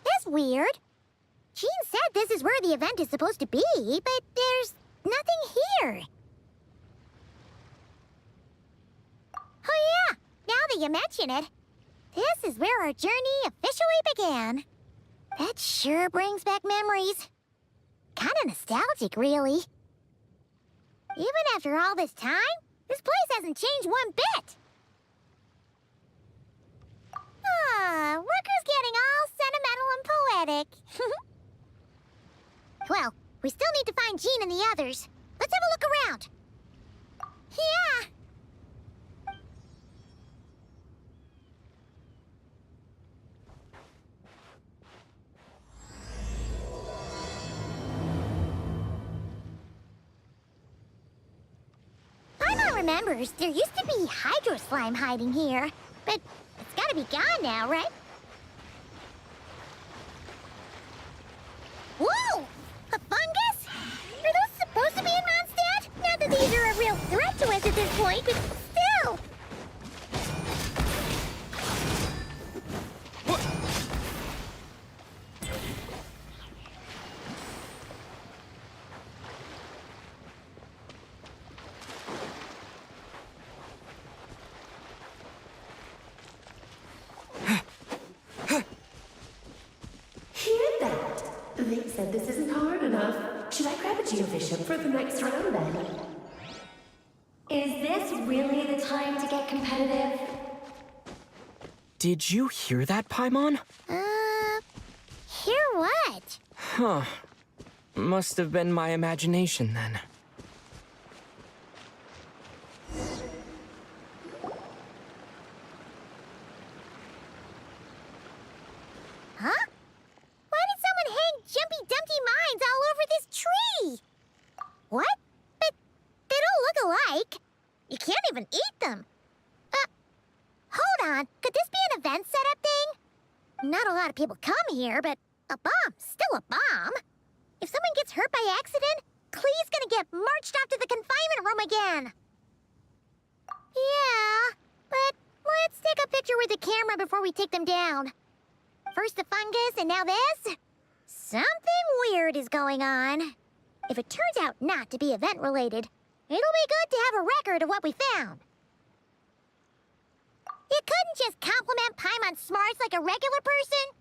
That's weird. Jean said this is where the event is supposed to be, but there's nothing here. Oh yeah, now that you mention it, this is where our journey officially began. That sure brings back memories. Kinda nostalgic, really. Even after all this time, this place hasn't changed one bit. Rooker's getting all sentimental and poetic. Well, we still need to find Jean and the others. Let's have a look around. Yeah. Paimon remembers there used to be hydro slime hiding here, but it's gotta be gone now, right? Whoa! A fungus? Are those supposed to be in Mondstadt? Not that these are a real threat to us at this point, but still! They said this isn't hard enough. Should I grab a geovision for the next round then? Is this really the time to get competitive? Did you hear that, Paimon? Hear what? Huh. Must have been my imagination then. Huh? Why did someone hang Jumpy Dumpty mines all over this tree? What? But they don't look alike. You can't even eat them. Hold on. Could this be an event setup thing? Not a lot of people come here, but a bomb's still a bomb. If someone gets hurt by accident, Klee's gonna get marched off to the confinement room again. Yeah, but let's take a picture with the camera before we take them down. First the fungus, and now this? Something weird is going on. If it turns out not to be event-related, it'll be good to have a record of what we found. You couldn't just compliment Paimon's smarts like a regular person?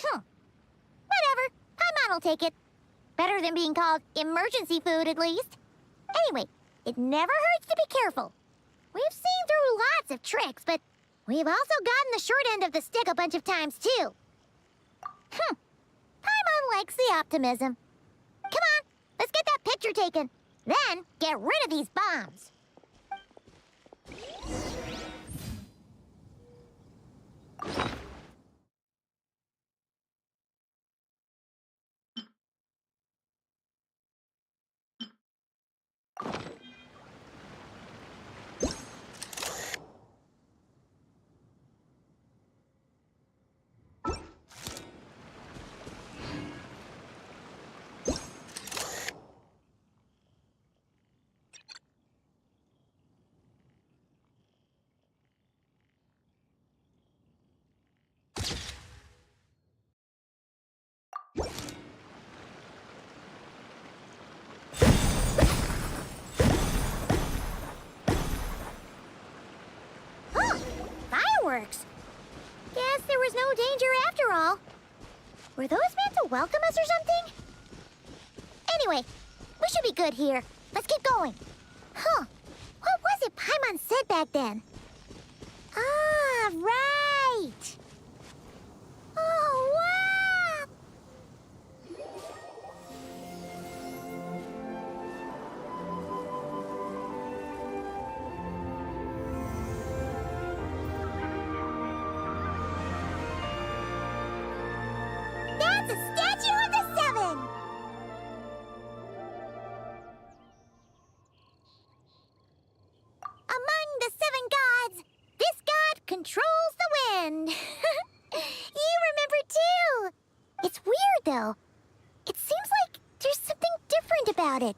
Whatever. Paimon will take it. Better than being called emergency food, at least. Anyway, it never hurts to be careful. We've seen through lots of tricks, but we've also gotten the short end of the stick a bunch of times, too. Paimon likes the optimism. Come on, let's get that picture taken. Then, get rid of these bombs. Fireworks! Guess there was no danger after all. Were those meant to welcome us or something? Anyway, we should be good here. Let's keep going. What was it Paimon said back then? Ah, right! Oh, wow! It seems like there's something different about it.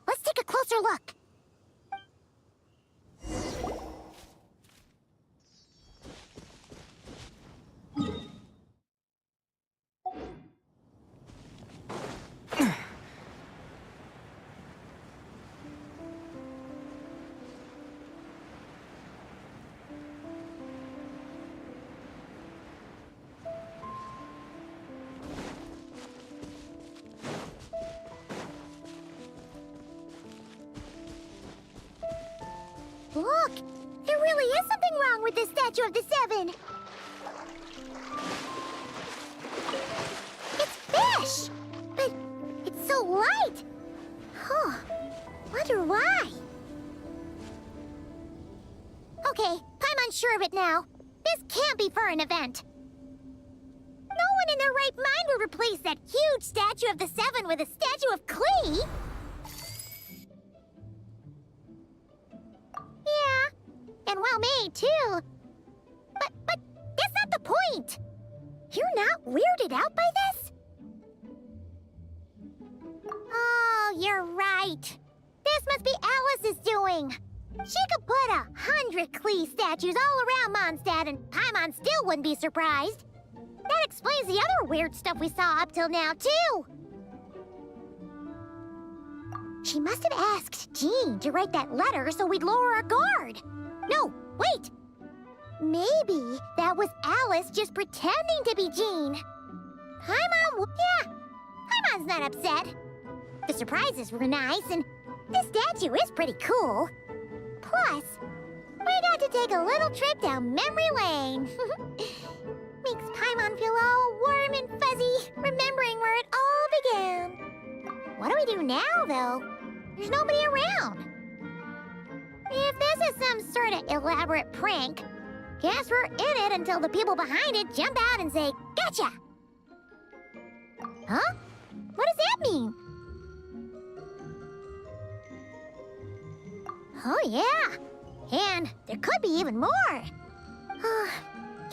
Let's take a closer look. Look! There really is something wrong with this statue of the Seven! It's fish! But it's so light! Huh. Wonder why? Okay, I'm unsure of it now. This can't be for an event. No one in their right mind would replace that huge statue of the Seven with a statue of Klee! Yeah, and well made, too. But that's not the point! You're not weirded out by this? Oh, you're right. This must be Alice's doing. She could put 100 Klee statues all around Mondstadt and Paimon still wouldn't be surprised. That explains the other weird stuff we saw up till now, too. She must have asked Jean to write that letter so we'd lower our guard. No, wait! Maybe that was Alice just pretending to be Jean. Paimon, yeah, Paimon's not upset. The surprises were nice, and this statue is pretty cool. Plus, we got to take a little trip down memory lane. Makes Paimon feel all warm and fuzzy, remembering where it all began. What do we do now, though? There's nobody around. If this is some sort of elaborate prank, guess we're in it until the people behind it jump out and say, "Gotcha!" Huh? What does that mean? Oh, yeah. And there could be even more.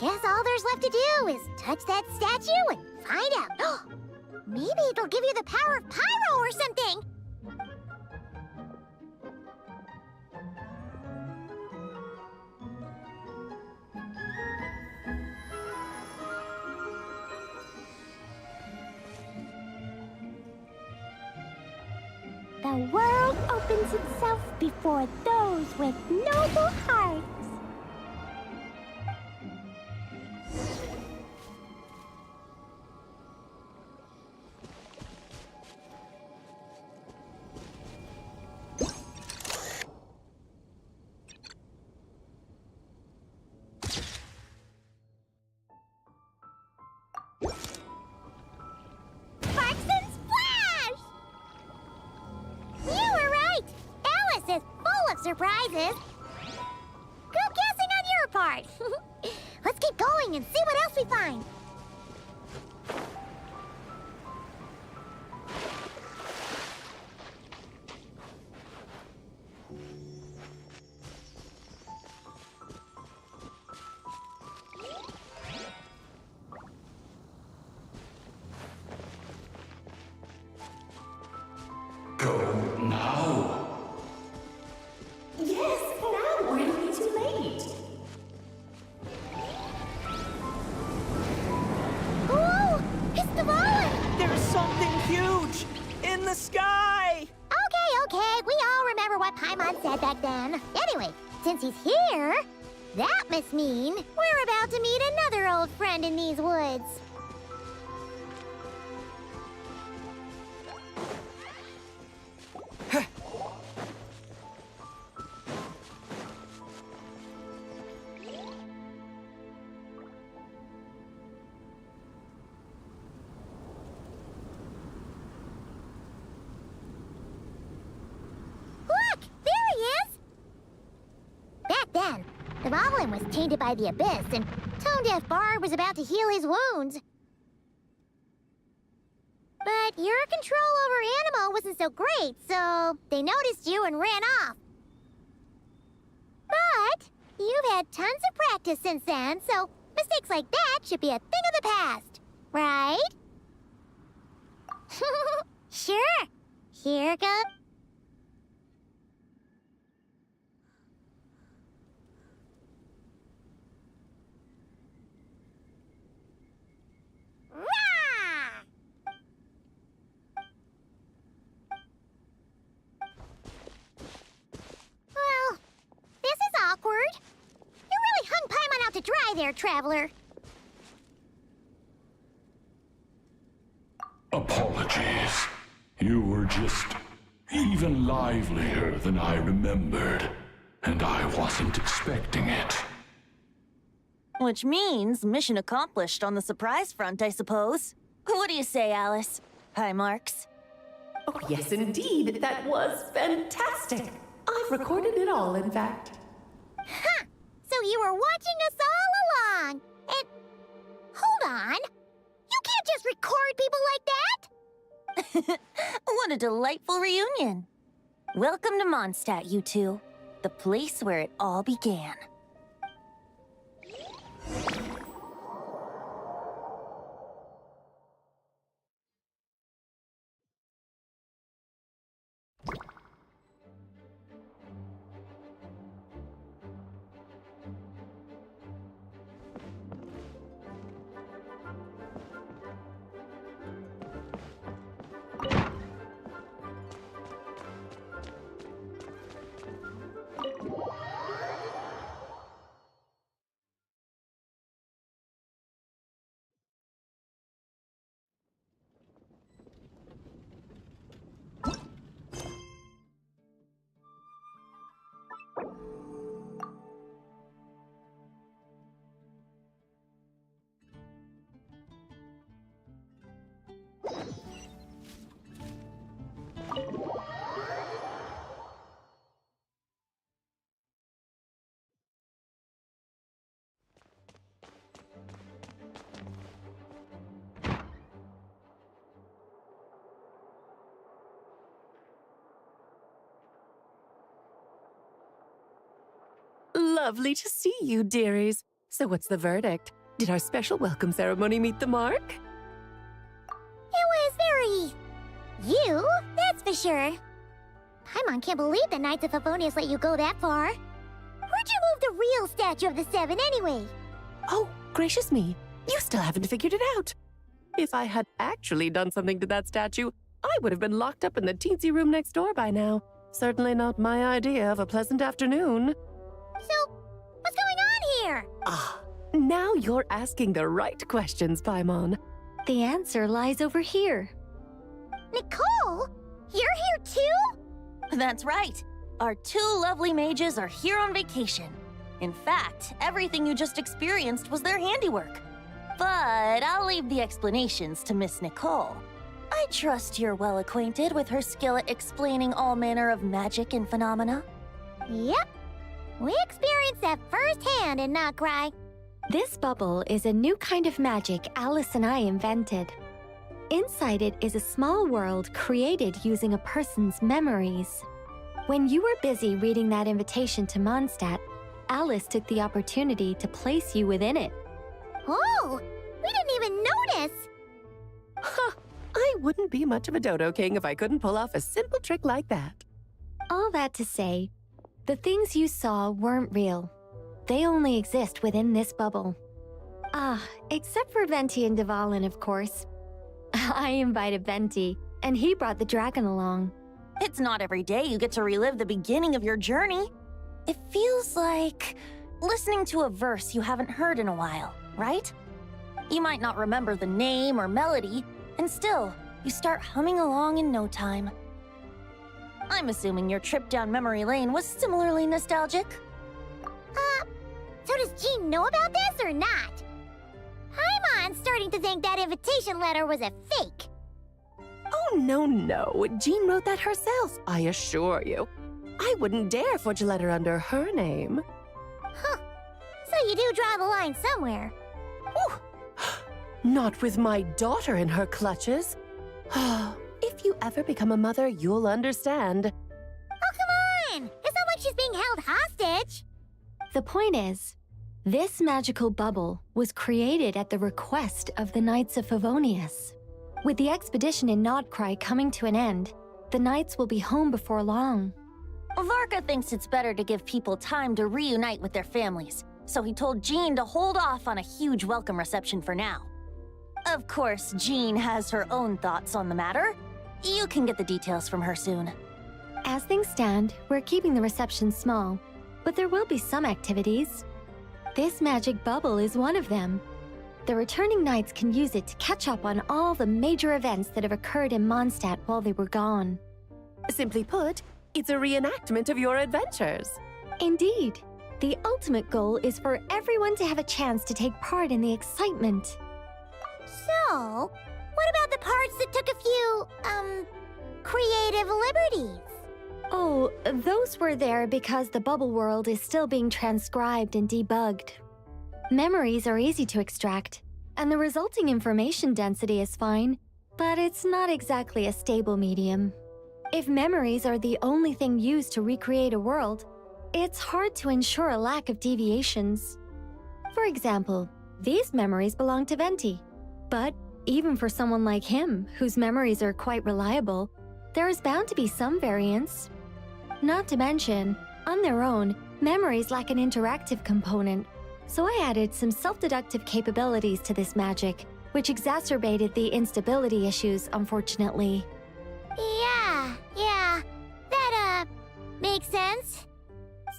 Guess all there's left to do is touch that statue and find out. Maybe it'll give you the power of pyro or something. The world opens itself before those with noble hearts. Surprises. Good guessing on your part. Let's keep going and see what else we find. Go now. Yes, now or it'll be too late. Ooh, it's the Volin! There's something huge in the sky! Okay, we all remember what Paimon said back then. Anyway, since he's here, that must mean we're about to meet another old friend in these woods. Then, the Volin was tainted by the Abyss, and Tone-Deaf Barb was about to heal his wounds. But your control over Animo wasn't so great, so they noticed you and ran off. But you've had tons of practice since then, so mistakes like that should be a thing of the past. right? Sure. Here goes. Well, this is awkward. You really hung Paimon out to dry there, traveler. Apologies. You were just even livelier than I remembered, and I wasn't expecting it. Which means mission accomplished on the surprise front, I suppose. What do you say, Alice? High marks. Oh, yes, indeed. That was fantastic. I've recorded it all, in fact. Huh! So you were watching us all along. And hold on. You can't just record people like that. What a delightful reunion. Welcome to Mondstadt, you two. The place where it all began. Lovely to see you, dearies. So what's the verdict? Did our special welcome ceremony meet the mark? It was very... you, that's for sure. Paimon can't believe the Knights of Favonius let you go that far. Where'd you move the real statue of the Seven anyway? Oh, gracious me. You still haven't figured it out. If I had actually done something to that statue, I would have been locked up in the teensy room next door by now. Certainly not my idea of a pleasant afternoon. So, what's going on here? Ah, now you're asking the right questions, Paimon. The answer lies over here. Nicole? You're here too? That's right. Our two lovely mages are here on vacation. In fact, everything you just experienced was their handiwork. But I'll leave the explanations to Miss Nicole. I trust you're well acquainted with her skill at explaining all manner of magic and phenomena. Yep. We experienced that firsthand in NOD-KRAI. This bubble is a new kind of magic Alice and I invented. Inside it is a small world created using a person's memories. When you were busy reading that invitation to Mondstadt, Alice took the opportunity to place you within it. Oh, we didn't even notice. Huh, I wouldn't be much of a dodo king if I couldn't pull off a simple trick like that. All that to say, the things you saw weren't real. They only exist within this bubble. Ah, except for Venti and Dvalin, of course. I invited Venti, and he brought the dragon along. It's not every day you get to relive the beginning of your journey. It feels like listening to a verse you haven't heard in a while, right? You might not remember the name or melody, and still, you start humming along in no time. I'm assuming your trip down memory lane was similarly nostalgic. So does Jean know about this or not? Paimon's starting to think that invitation letter was a fake. Oh, no. Jean wrote that herself, I assure you. I wouldn't dare forge a letter under her name. Huh. So you do draw the line somewhere. Whew. Not with my daughter in her clutches. If you ever become a mother, you'll understand. Oh, come on! It's not like she's being held hostage. The point is, This magical bubble was created at the request of the Knights of Favonius. With the expedition in NOD-KRAI coming to an end, the Knights will be home before long. Varka thinks it's better to give people time to reunite with their families, so he told Jean to hold off on a huge welcome reception for now. Of course, Jean has her own thoughts on the matter. You can get the details from her soon. As things stand, we're keeping the reception small, but there will be some activities. This magic bubble is one of them. The returning Knights can use it to catch up on all the major events that have occurred in Mondstadt while they were gone. Simply put, it's a reenactment of your adventures. Indeed. The ultimate goal is for everyone to have a chance to take part in the excitement. So, what about the parts that took a few, creative liberties? Oh, those were there because the bubble world is still being transcribed and debugged. Memories are easy to extract, and the resulting information density is fine, but it's not exactly a stable medium. If memories are the only thing used to recreate a world, it's hard to ensure a lack of deviations. For example, these memories belong to Venti, but even for someone like him, whose memories are quite reliable, there is bound to be some variance. Not to mention, on their own, memories lack an interactive component, so I added some self-deductive capabilities to this magic, which exacerbated the instability issues, unfortunately. Yeah, that, makes sense.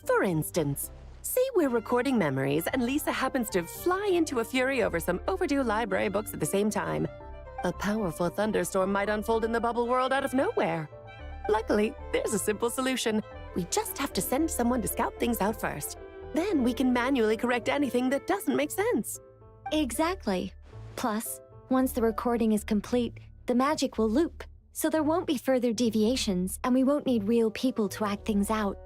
For instance, say we're recording memories and Lisa happens to fly into a fury over some overdue library books at the same time. A powerful thunderstorm might unfold in the bubble world out of nowhere. Luckily, there's a simple solution. We just have to send someone to scout things out first. Then we can manually correct anything that doesn't make sense. Exactly. Plus, once the recording is complete, the magic will loop, so there won't be further deviations, and we won't need real people to act things out.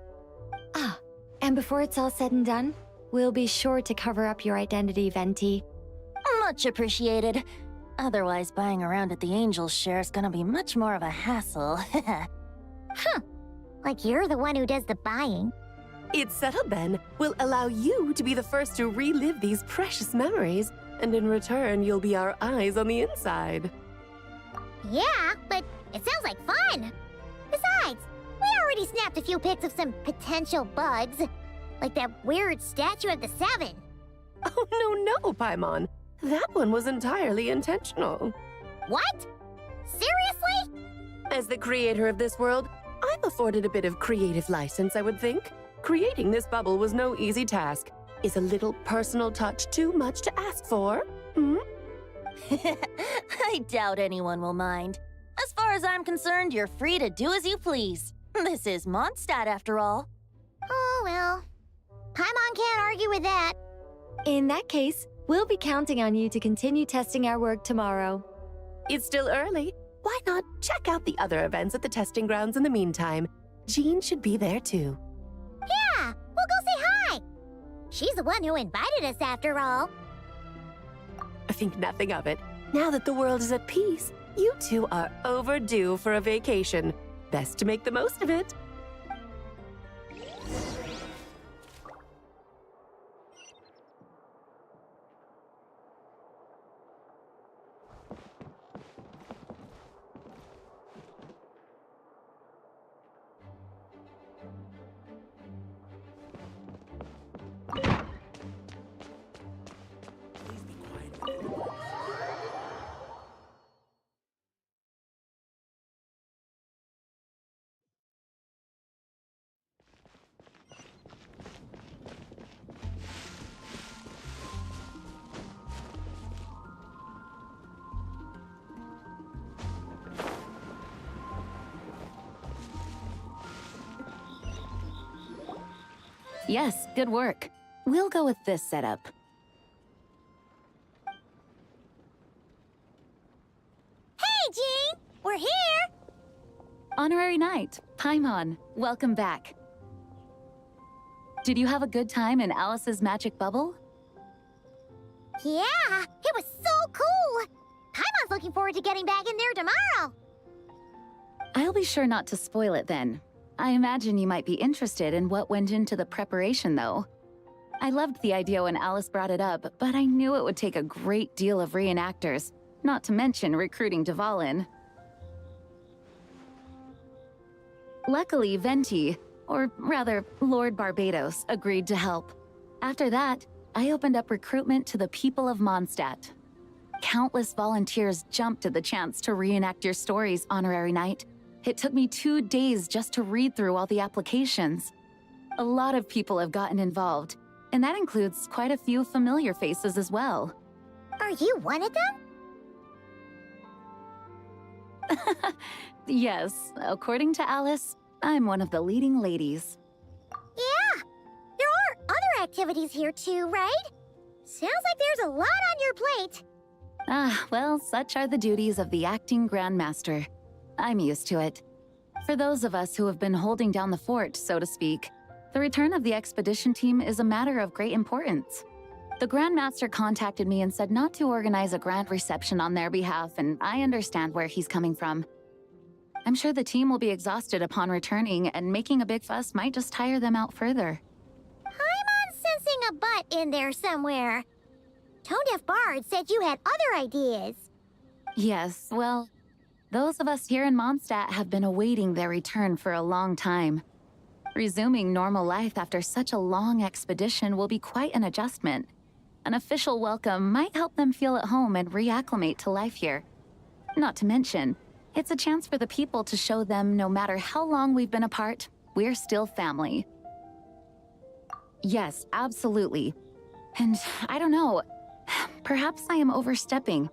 Ah, and before it's all said and done, we'll be sure to cover up your identity, Venti. Much appreciated. Otherwise, buying around at the Angels share is gonna be much more of a hassle. Like you're the one who does the buying. It's settled then. We'll allow you to be the first to relive these precious memories, and in return, you'll be our eyes on the inside. Yeah, but it sounds like fun. Besides, we already snapped a few pics of some potential bugs, like that weird statue of the Seven. Oh, no, Paimon. That one was entirely intentional. What? Seriously? As the creator of this world, I'm afforded a bit of creative license, I would think. Creating this bubble was no easy task. Is a little personal touch too much to ask for? I doubt anyone will mind. As far as I'm concerned, you're free to do as you please. This is Mondstadt, after all. Oh, well. Paimon can't argue with that. In that case, we'll be counting on you to continue testing our work tomorrow. It's still early. Why not check out the other events at the testing grounds in the meantime? Jean should be there too. Yeah, we'll go say hi. She's the one who invited us, after all. I think nothing of it. Now that the world is at peace, you two are overdue for a vacation. Best to make the most of it. Yes, good work. We'll go with this setup. Hey, Jean! We're here! Honorary Knight, Paimon, welcome back. Did you have a good time in Alice's magic bubble? Yeah, it was so cool! Paimon's looking forward to getting back in there tomorrow. I'll be sure not to spoil it then. I imagine you might be interested in what went into the preparation, though. I loved the idea when Alice brought it up, but I knew it would take a great deal of reenactors, not to mention recruiting Dvalin. Luckily, Venti, or rather, Lord Barbados, agreed to help. After that, I opened up recruitment to the people of Mondstadt. Countless volunteers jumped at the chance to reenact your stories, Honorary Knight. It took me 2 days just to read through all the applications. A lot of people have gotten involved, and that includes quite a few familiar faces as well. Are you one of them? Yes, according to Alice, I'm one of the leading ladies. Yeah, there are other activities here too, right? Sounds like there's a lot on your plate. Ah, well, such are the duties of the acting Grandmaster. I'm used to it. For those of us who have been holding down the fort, so to speak, the return of the expedition team is a matter of great importance. The Grandmaster contacted me and said not to organize a grand reception on their behalf, and I understand where he's coming from. I'm sure the team will be exhausted upon returning, and making a big fuss might just tire them out further. I'm sensing a butt in there somewhere. Tone-deaf Bard said you had other ideas. Yes, well, those of us here in Mondstadt have been awaiting their return for a long time. Resuming normal life after such a long expedition will be quite an adjustment. An official welcome might help them feel at home and reacclimate to life here. Not to mention, it's a chance for the people to show them no matter how long we've been apart, we're still family. Yes, absolutely. And I don't know, perhaps I am overstepping.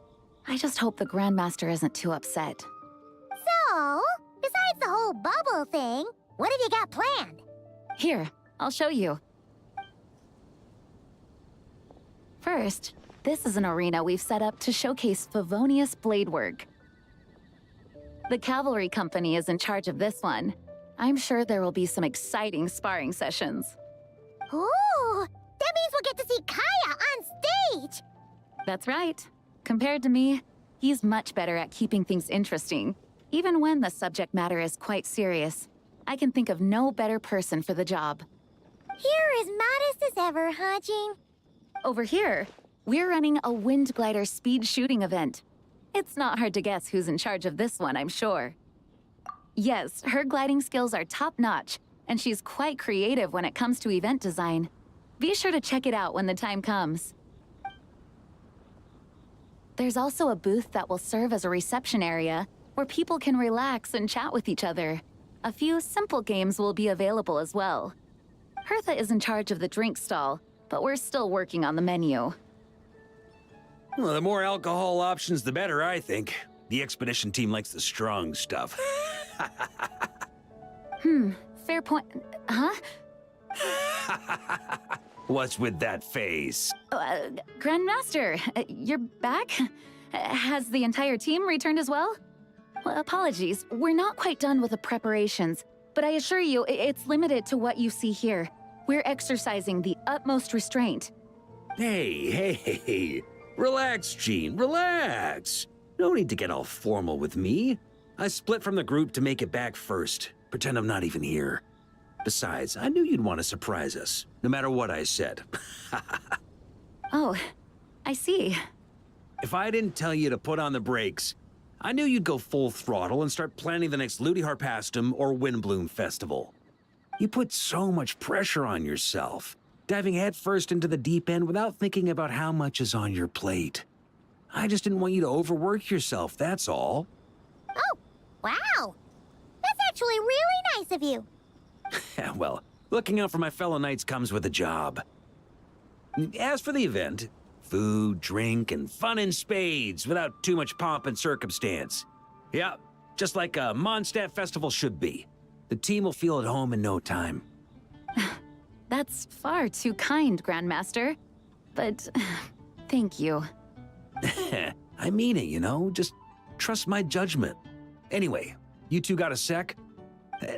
I just hope the Grandmaster isn't too upset. So, besides the whole bubble thing, what have you got planned? Here, I'll show you. First, this is an arena we've set up to showcase Favonius blade work. The Cavalry Company is in charge of this one. I'm sure there will be some exciting sparring sessions. Ooh, that means we'll get to see Kaya on stage! That's right. Compared to me, he's much better at keeping things interesting, even when the subject matter is quite serious. I can think of no better person for the job. You're as modest as ever, Hajing. Over here, we're running a wind glider speed shooting event. It's not hard to guess who's in charge of this one, I'm sure. Yes, her gliding skills are top-notch, and she's quite creative when it comes to event design. Be sure to check it out when the time comes. There's also a booth that will serve as a reception area where people can relax and chat with each other. A few simple games will be available as well. Hertha is in charge of the drink stall, but we're still working on the menu. Well, the more alcohol options, the better, I think. The expedition team likes the strong stuff. Fair point. Huh? What's with that face? Grandmaster, you're back? Has the entire team returned as well? Well, apologies, we're not quite done with the preparations, but I assure you, it's limited to what you see here. We're exercising the utmost restraint. Hey. Relax, Gene, relax. No need to get all formal with me. I split from the group to make it back first. Pretend I'm not even here. Besides, I knew you'd want to surprise us, no matter what I said. Oh, I see. If I didn't tell you to put on the brakes, I knew you'd go full throttle and start planning the next Ludi Harpastum or Windbloom Festival. You put so much pressure on yourself, diving headfirst into the deep end without thinking about how much is on your plate. I just didn't want you to overwork yourself, that's all. Oh, wow. That's actually really nice of you. Well, looking out for my fellow knights comes with a job. As for the event, food, drink, and fun in spades without too much pomp and circumstance. Yeah, just like a Mondstadt festival should be. The team will feel at home in no time. That's far too kind, Grandmaster. But thank you. I mean it, you know? Just trust my judgment. Anyway, you two got a sec?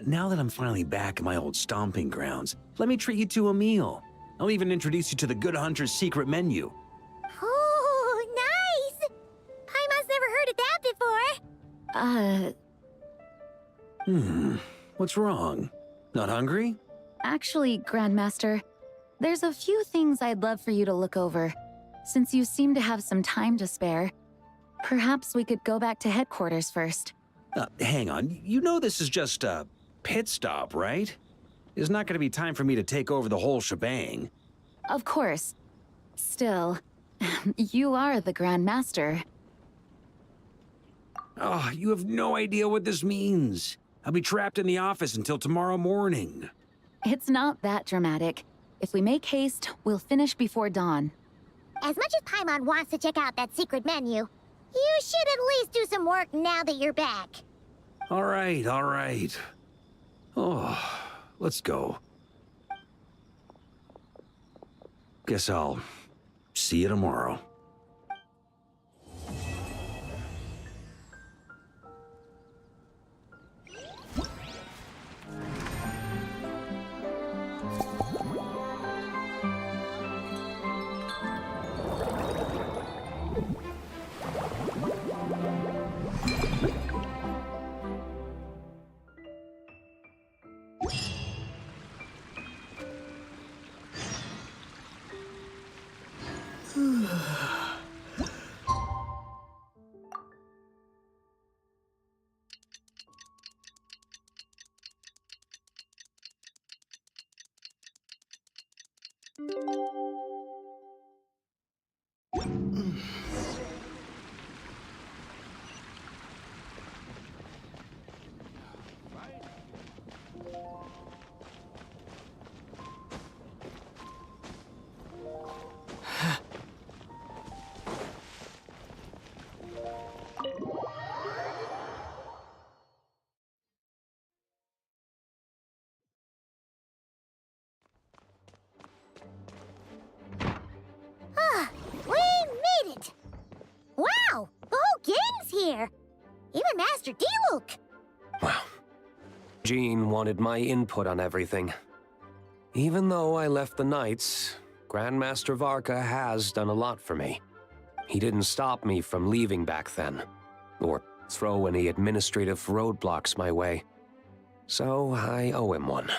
Now that I'm finally back in my old stomping grounds, let me treat you to a meal. I'll even introduce you to the Good Hunter's secret menu. Oh, nice! Paimon's never heard of that before. What's wrong? Not hungry? Actually, Grandmaster, There's a few things I'd love for you to look over. Since you seem to have some time to spare, perhaps we could go back to headquarters first. Hang on. You know this is just a pit stop, right? There's not going to be time for me to take over the whole shebang. Of course. Still, you are the Grand Master. Oh, you have no idea what this means. I'll be trapped in the office until tomorrow morning. It's not that dramatic. If we make haste, we'll finish before dawn. As much as Paimon wants to check out that secret menu, you should at least do some work now that you're back. All right, all right. Oh, let's go. Guess I'll see you tomorrow. We made it! Wow, the whole gang's here! Even Master D-Luke! Wow. Jean wanted my input on everything. Even though I left the Knights, Grandmaster Varka has done a lot for me. He didn't stop me from leaving back then, or throw any administrative roadblocks my way. So I owe him one.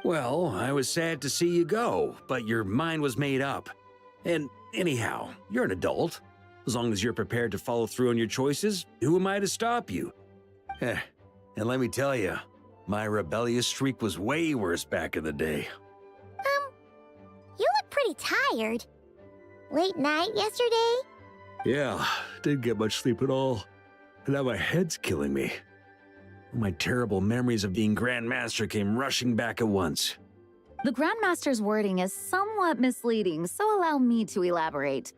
Well, I was sad to see you go, but your mind was made up. And anyhow, you're an adult. As long as you're prepared to follow through on your choices, who am I to stop you? And let me tell you, my rebellious streak was way worse back in the day. You look pretty tired. Late night yesterday? Yeah, didn't get much sleep at all. And now my head's killing me. My terrible memories of being Grand Master came rushing back at once. The Grand Master's wording is somewhat misleading, so allow me to elaborate.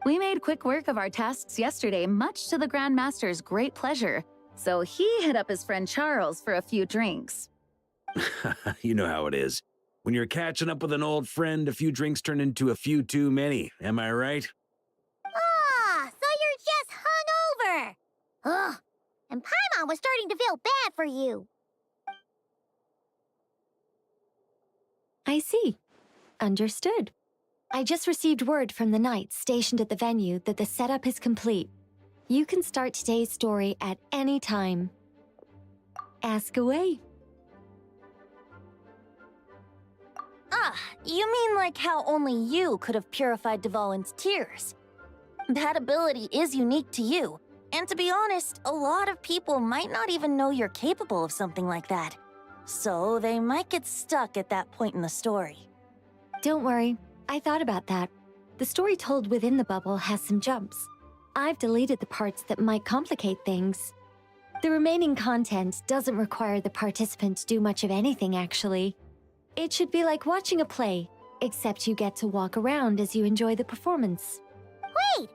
We made quick work of our tasks yesterday, much to the Grand Master's great pleasure, so he hit up his friend Charles for a few drinks. You know how it is. When you're catching up with an old friend, a few drinks turn into a few too many, am I right? Ah, so you're just hungover! Ugh, and Paimon was starting to feel bad for you. I see. Understood. I just received word from the Knights stationed at the venue that the setup is complete. You can start today's story at any time. Ask away. Ah, you mean like how only you could have purified Dvalin's tears? That ability is unique to you, and to be honest, a lot of people might not even know you're capable of something like that. So they might get stuck at that point in the story. Don't worry, I thought about that. The story told within the bubble has some jumps. I've deleted the parts that might complicate things. The remaining content doesn't require the participant to do much of anything, actually. It should be like watching a play, except you get to walk around as you enjoy the performance. Wait!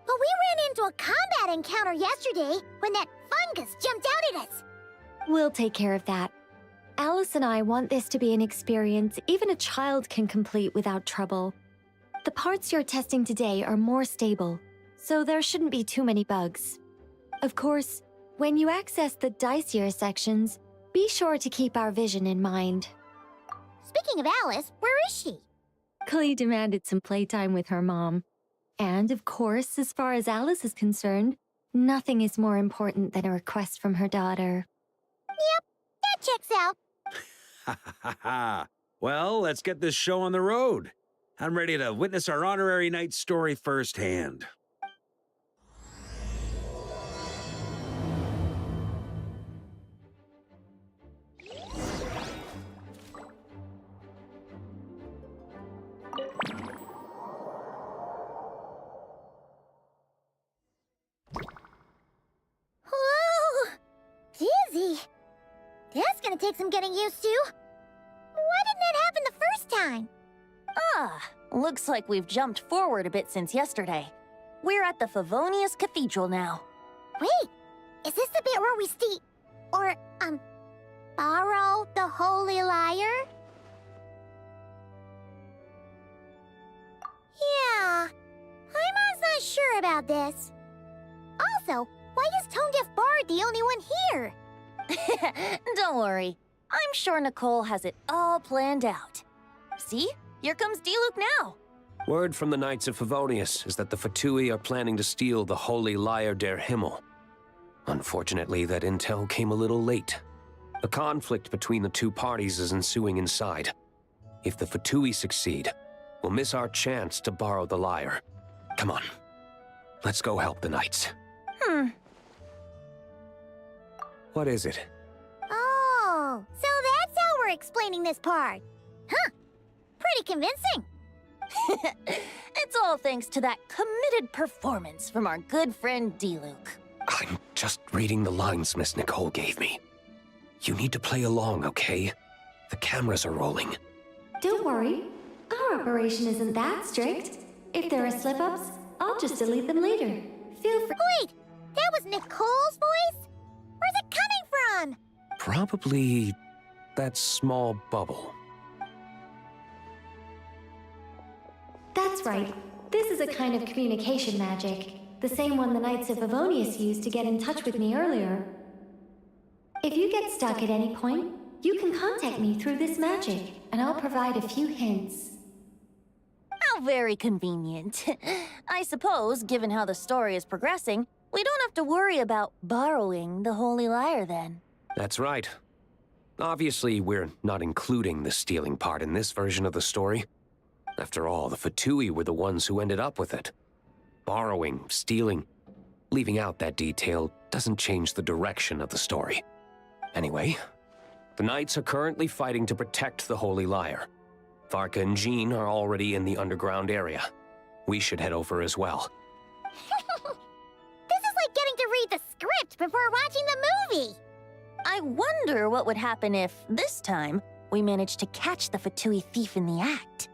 But we ran into a combat encounter yesterday when that fungus jumped out at us. We'll take care of that. Alice and I want this to be an experience even a child can complete without trouble. The parts you're testing today are more stable, so there shouldn't be too many bugs. Of course, when you access the dicier sections, be sure to keep our vision in mind. Speaking of Alice, where is she? Klee demanded some playtime with her mom. And of course, as far as Alice is concerned, nothing is more important than a request from her daughter. Yep, that checks out. Ha ha ha ha. Well, let's get this show on the road. I'm ready to witness our honorary knight's story firsthand. Whoa! Dizzy. That's gonna take some getting used to. Why didn't that happen the first time? Looks like we've jumped forward a bit since yesterday. We're at the Favonius Cathedral now. Wait, is this the bit where we borrow the Holy Lyre? Yeah, I'm not sure about this. Also, why is Tone Deaf Bard the only one here? Don't worry. I'm sure Nicole has it all planned out. See? Here comes Diluc now. Word from the Knights of Favonius is that the Fatui are planning to steal the Holy Lyre der Himmel. Unfortunately, that intel came a little late. A conflict between the two parties is ensuing inside. If the Fatui succeed, we'll miss our chance to borrow the lyre. Come on, let's go help the Knights. What is it? Oh, so that's how we're explaining this part. Huh, pretty convincing. It's all thanks to that committed performance from our good friend Diluc. I'm just reading the lines Miss Nicole gave me. You need to play along, okay? The cameras are rolling. Don't worry. Our operation isn't that strict. If there are slip-ups, I'll just delete them later. Feel free. Wait, that was Nicole's voice? Where's it coming from? Probably that small bubble. That's right. This is a kind of communication magic. The same one the Knights of Favonius used to get in touch with me earlier. If you get stuck at any point, you can contact me through this magic, and I'll provide a few hints. How very convenient. I suppose, given how the story is progressing, we don't have to worry about borrowing the Holy Lyre then. That's right. Obviously, we're not including the stealing part in this version of the story. After all, the Fatui were the ones who ended up with it. Borrowing, stealing, leaving out that detail doesn't change the direction of the story. Anyway, the Knights are currently fighting to protect the Holy Lyre. Varka and Jean are already in the underground area. We should head over as well. This is like getting to read the script before watching the movie. I wonder what would happen if, this time, we managed to catch the Fatui thief in the act.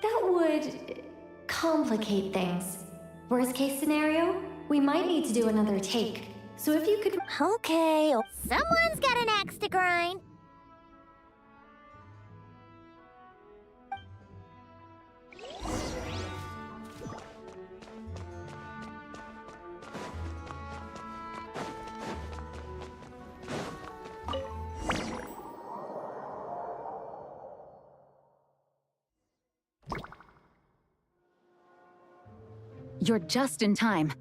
That would complicate things. Worst case scenario, we might need to do another take. So if you could... Okay. Someone's got an axe to grind. You're just in time.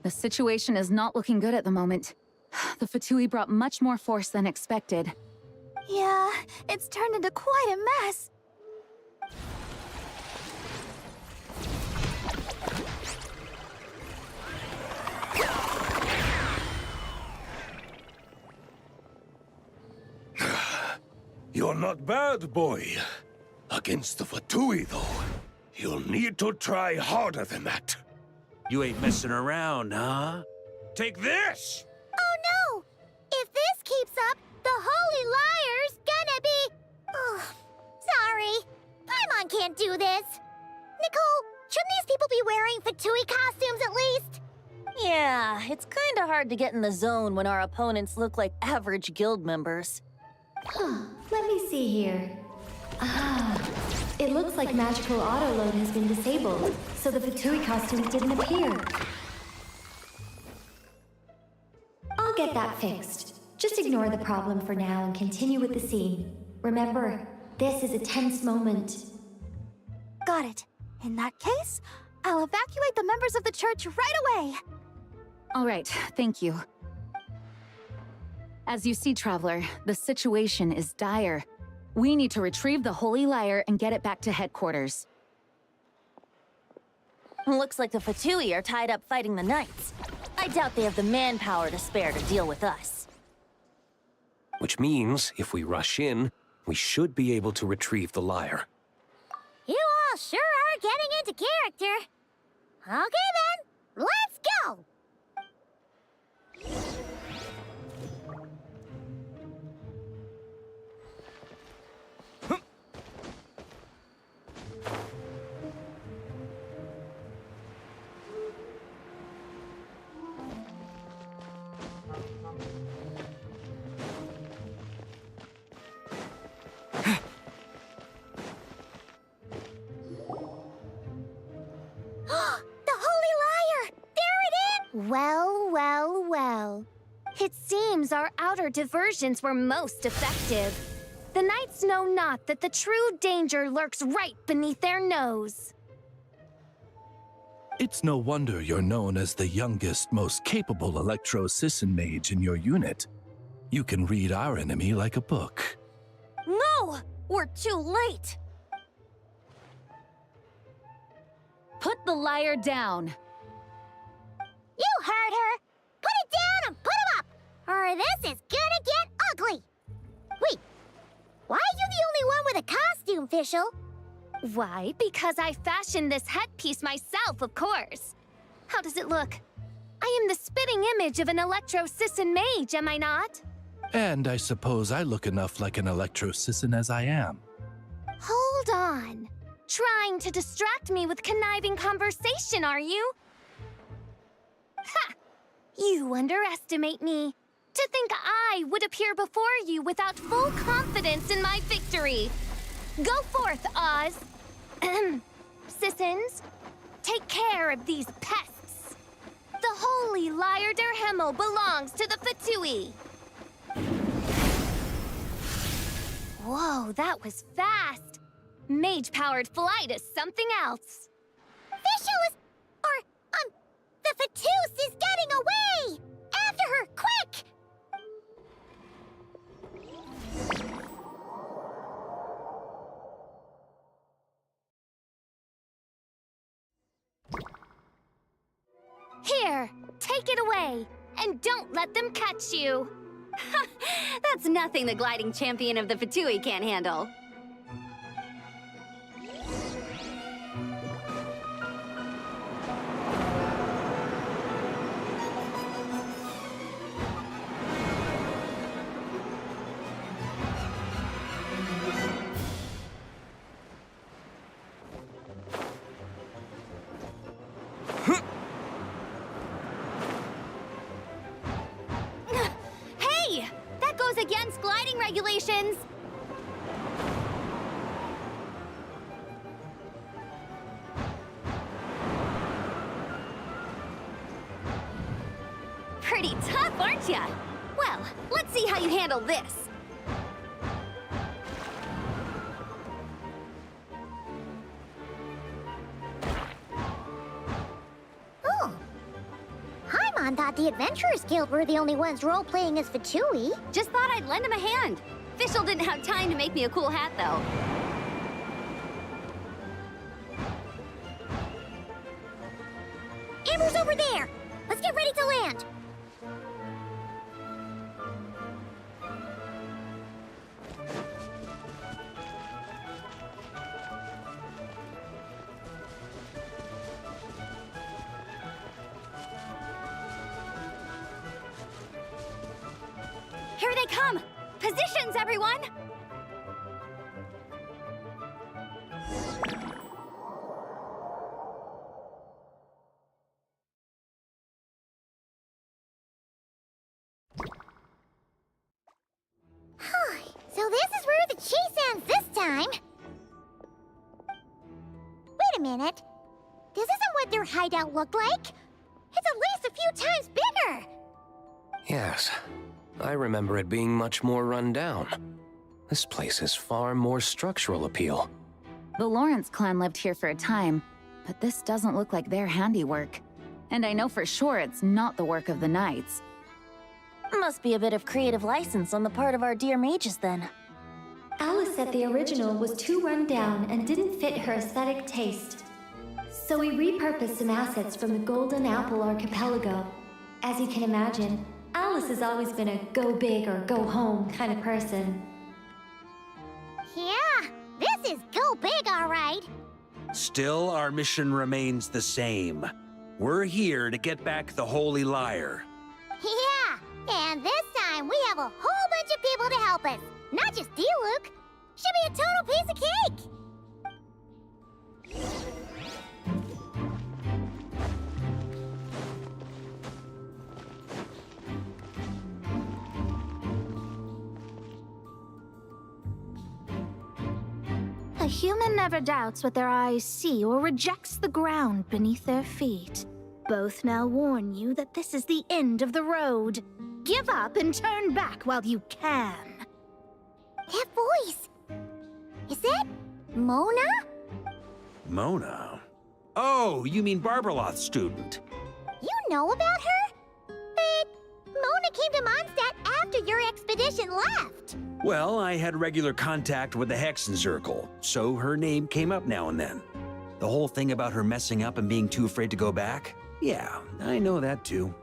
The situation is not looking good at the moment. The Fatui brought much more force than expected. Yeah, it's turned into quite a mess. You're not bad, boy. Against the Fatui, though, you'll need to try harder than that. You ain't messing around, huh? Take this! Oh no! If this keeps up, the Holy Lyre's gonna be... Oh, sorry. Paimon can't do this. Nicole, shouldn't these people be wearing Fatui costumes at least? Yeah, it's kinda hard to get in the zone when our opponents look like average guild members. Let me see here. It looks like magical autoload has been disabled, so the Fatui costumes didn't appear. I'll get that fixed. Just ignore the problem for now and continue with the scene. Remember, this is a tense moment. Got it. In that case, I'll evacuate the members of the church right away. All right, thank you. As you see, Traveler, the situation is dire. We need to retrieve the Holy Lyre and get it back to headquarters. Looks like the Fatui are tied up fighting the Knights. I doubt they have the manpower to spare to deal with us. Which means, if we rush in, we should be able to retrieve the lyre. You all sure are getting into character. Okay then, let's go! Well, well, well. It seems our outer diversions were most effective. The Knights know not that the true danger lurks right beneath their nose. It's no wonder you're known as the youngest, most capable electro-Sisson mage in your unit. You can read our enemy like a book. No! We're too late! Put the lyre down. You heard her! Put it down and put him up! Or this is gonna get ugly! Wait, why are you the only one with a costume, Fischl? Why? Because I fashioned this headpiece myself, of course. How does it look? I am the spitting image of an electro-Sisson mage, am I not? And I suppose I look enough like an electro-Sisson as I am. Hold on. Trying to distract me with conniving conversation, are you? Ha! You underestimate me. To think I would appear before you without full confidence in my victory. Go forth, Oz. Sissons, take care of these pests. The Holy Lyre der Himmel belongs to the Fatui. Whoa, that was fast. Mage-powered flight is something else. Fischl is... the Fatus is getting away! After her, quick! Here, take it away, and don't let them catch you. That's nothing the gliding champion of the Fatui can't handle. Against gliding regulations! Pretty tough, aren't ya? Well, let's see how you handle this. Oh. Paimon thought the Adventurers Guild were the only ones role-playing as Fatui. Just thought I'd lend him a hand. Fischl didn't have time to make me a cool hat, though. Amber's over there! Let's get ready to land! Here they come! Positions, everyone! So this is where the chase ends this time. Wait a minute. This isn't what their hideout looked like. It's at least a few times bigger. Yes, I remember it being much more run down. This place has far more structural appeal. The Lawrence clan lived here for a time, but this doesn't look like their handiwork. And I know for sure it's not the work of the Knights. Must be a bit of creative license on the part of our dear mages, then. Alice said the original was too run down and didn't fit her aesthetic taste. So we repurposed some assets from the Golden Apple Archipelago. As you can imagine, Alice has always been a go big or go home kind of person. Yeah, this is go big, all right. Still, our mission remains the same. We're here to get back the Holy Lyre. Yeah, and this time we have a whole bunch of people to help us. Not just you, Luke. Should be a total piece of cake. A human never doubts what their eyes see or rejects the ground beneath their feet. Both now warn you that this is the end of the road. Give up and turn back while you can. That voice. Is that Mona? Mona? Oh, you mean Barbarloth's student. You know about her? But Mona came to Mondstadt after your expedition left. Well, I had regular contact with the Hexen Circle, so her name came up now and then. The whole thing about her messing up and being too afraid to go back? Yeah, I know that too.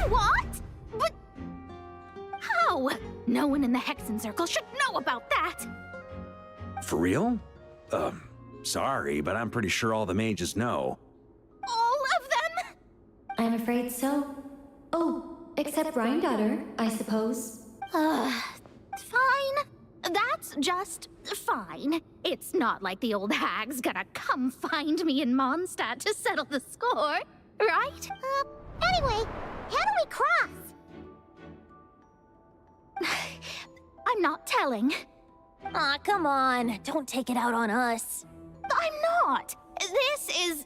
What? But how? No one in the Hexen Circle should know about that. For real? Sorry, but I'm pretty sure all the mages know. All of them? I'm afraid so. Oh, except Granddaughter, I suppose. Fine. That's just fine. It's not like the old hag's gonna come find me in Mondstadt to settle the score, right? Anyway, how do we cross? I'm not telling. Aw, come on. Don't take it out on us. I'm not. This is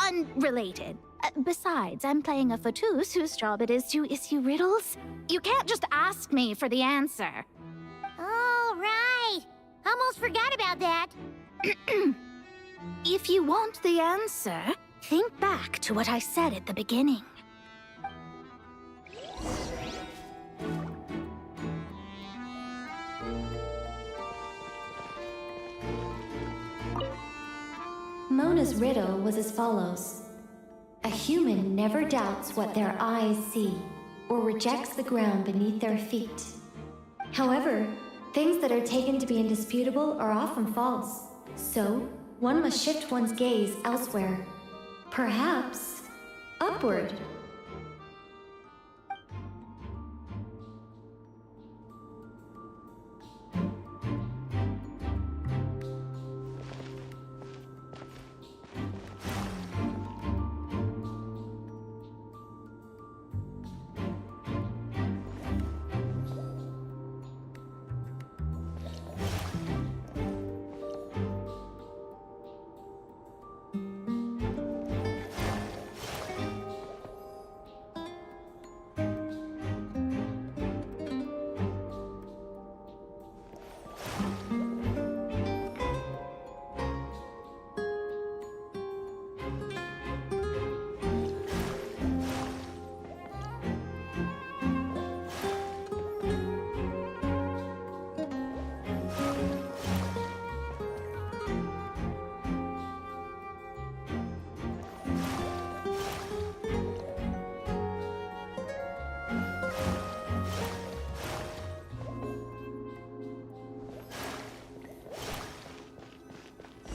unrelated. Besides, I'm playing a fatus whose job it is to issue riddles. You can't just ask me for the answer. All right. Almost forgot about that. If you want the answer, think back to what I said at the beginning. Mona's riddle was as follows. A human never doubts what their eyes see, or rejects the ground beneath their feet. However, things that are taken to be indisputable are often false. So, one must shift one's gaze elsewhere. Perhaps, upward.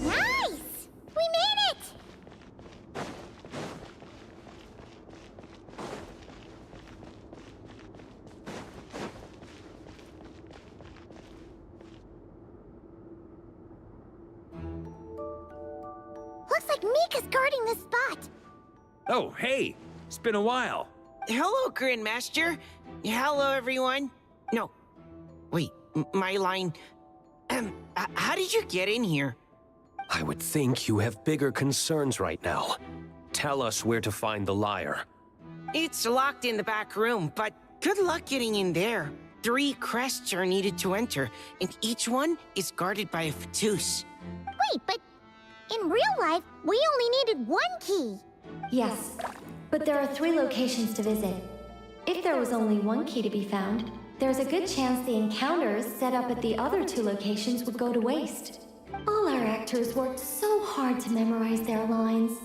Nice! We made it! Looks like Mika's guarding this spot. Oh, hey! It's been a while. Hello, Grandmaster. Hello, everyone. No. Wait, my line. How did you get in here? I would think you have bigger concerns right now. Tell us where to find the lyre. It's locked in the back room, but good luck getting in there. 3 crests are needed to enter, and each one is guarded by a fatus. Wait, but in real life, we only needed 1 key. Yes, but there are 3 locations to visit. If there was only 1 key to be found, there's a good chance the encounters set up at the other 2 locations would go to waste. All our actors worked so hard to memorize their lines.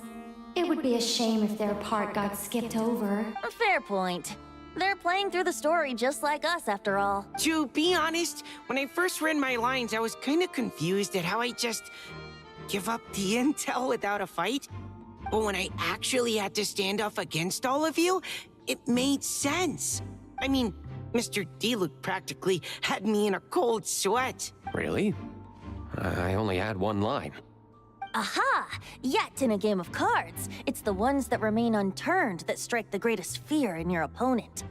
It would be a shame if their part got skipped over. Fair point. They're playing through the story just like us, after all. To be honest, when I first read my lines, I was kind of confused at how I just give up the intel without a fight. But when I actually had to stand up against all of you, it made sense. I mean, Mr. D-Luke practically had me in a cold sweat. Really? I only had one line. Aha! Yet in a game of cards, it's the ones that remain unturned that strike the greatest fear in your opponent.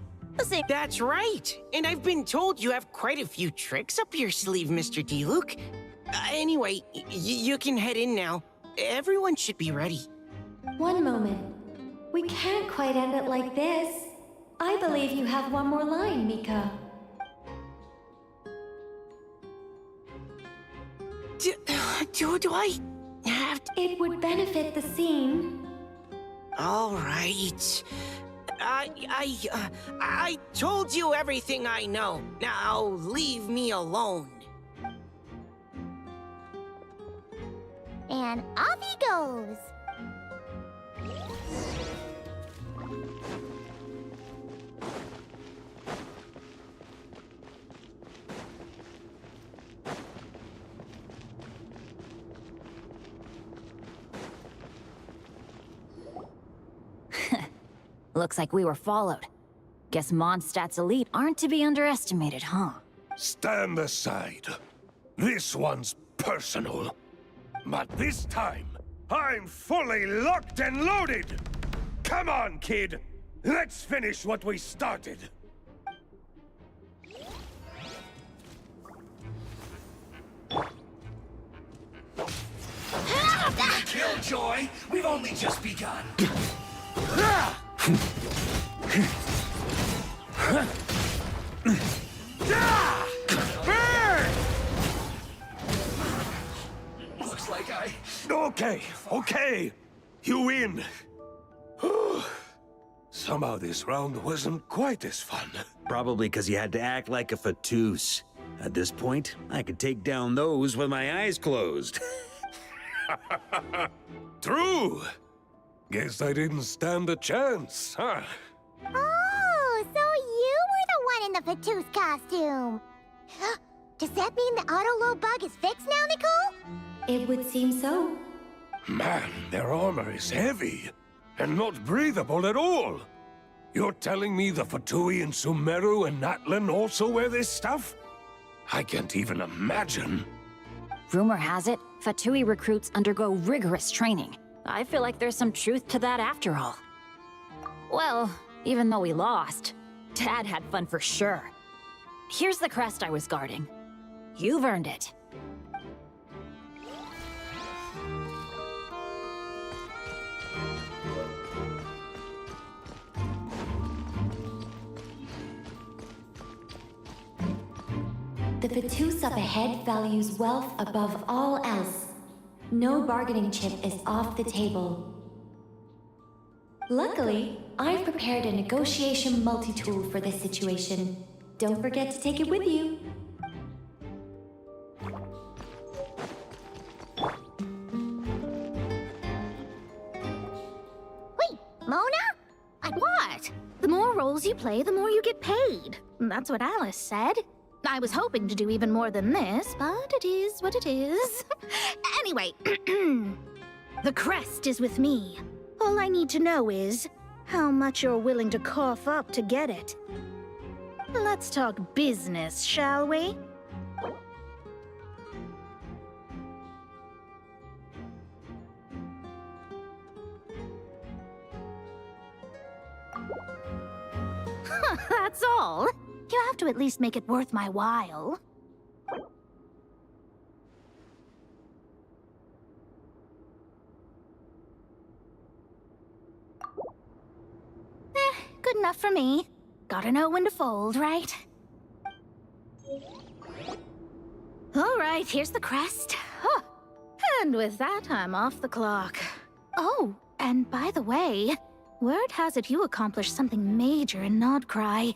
That's right! And I've been told you have quite a few tricks up your sleeve, Mr. D-Luke. Anyway, you can head in now. Everyone should be ready. One moment. We can't quite end it like this. I believe you have one more line, Mika. Do I have to? It would benefit the scene. All right. I told you everything I know. Now leave me alone. And off he goes. Looks like we were followed. Guess Mondstadt's elite aren't to be underestimated, huh? Stand aside. This one's personal. But this time, I'm fully locked and loaded! Come on, kid! Let's finish what we started! Killjoy! We've only just begun. Looks like I... Okay. You win. Somehow this round wasn't quite as fun. Probably because you had to act like a fatus. At this point, I could take down those with my eyes closed. True. Guess I didn't stand a chance, huh? Oh, so you were the one in the Fatus costume. Does that mean the auto-load bug is fixed now, Nicole? It would seem so. Man, their armor is heavy and not breathable at all. You're telling me the Fatui in Sumeru and Natlan also wear this stuff? I can't even imagine. Rumor has it, Fatui recruits undergo rigorous training. I feel like there's some truth to that after all. Well, even though we lost, Dad had fun for sure. Here's the crest I was guarding. You've earned it. The Fatus up ahead values wealth above all else. No bargaining chip is off the table. Luckily, I've prepared a negotiation multi-tool for this situation. Don't forget to take it with you. Wait, Mona? What? The more roles you play, the more you get paid. That's what Alice said. I was hoping to do even more than this, but it is what it is. Anyway, the crest is with me. All I need to know is how much you're willing to cough up to get it. Let's talk business, shall we? That's all. You have to at least make it worth my while. Good enough for me. Gotta know when to fold, right? All right, here's the crest. Huh. And with that, I'm off the clock. Oh, and by the way, word has it you accomplished something major in NOD-KRAI.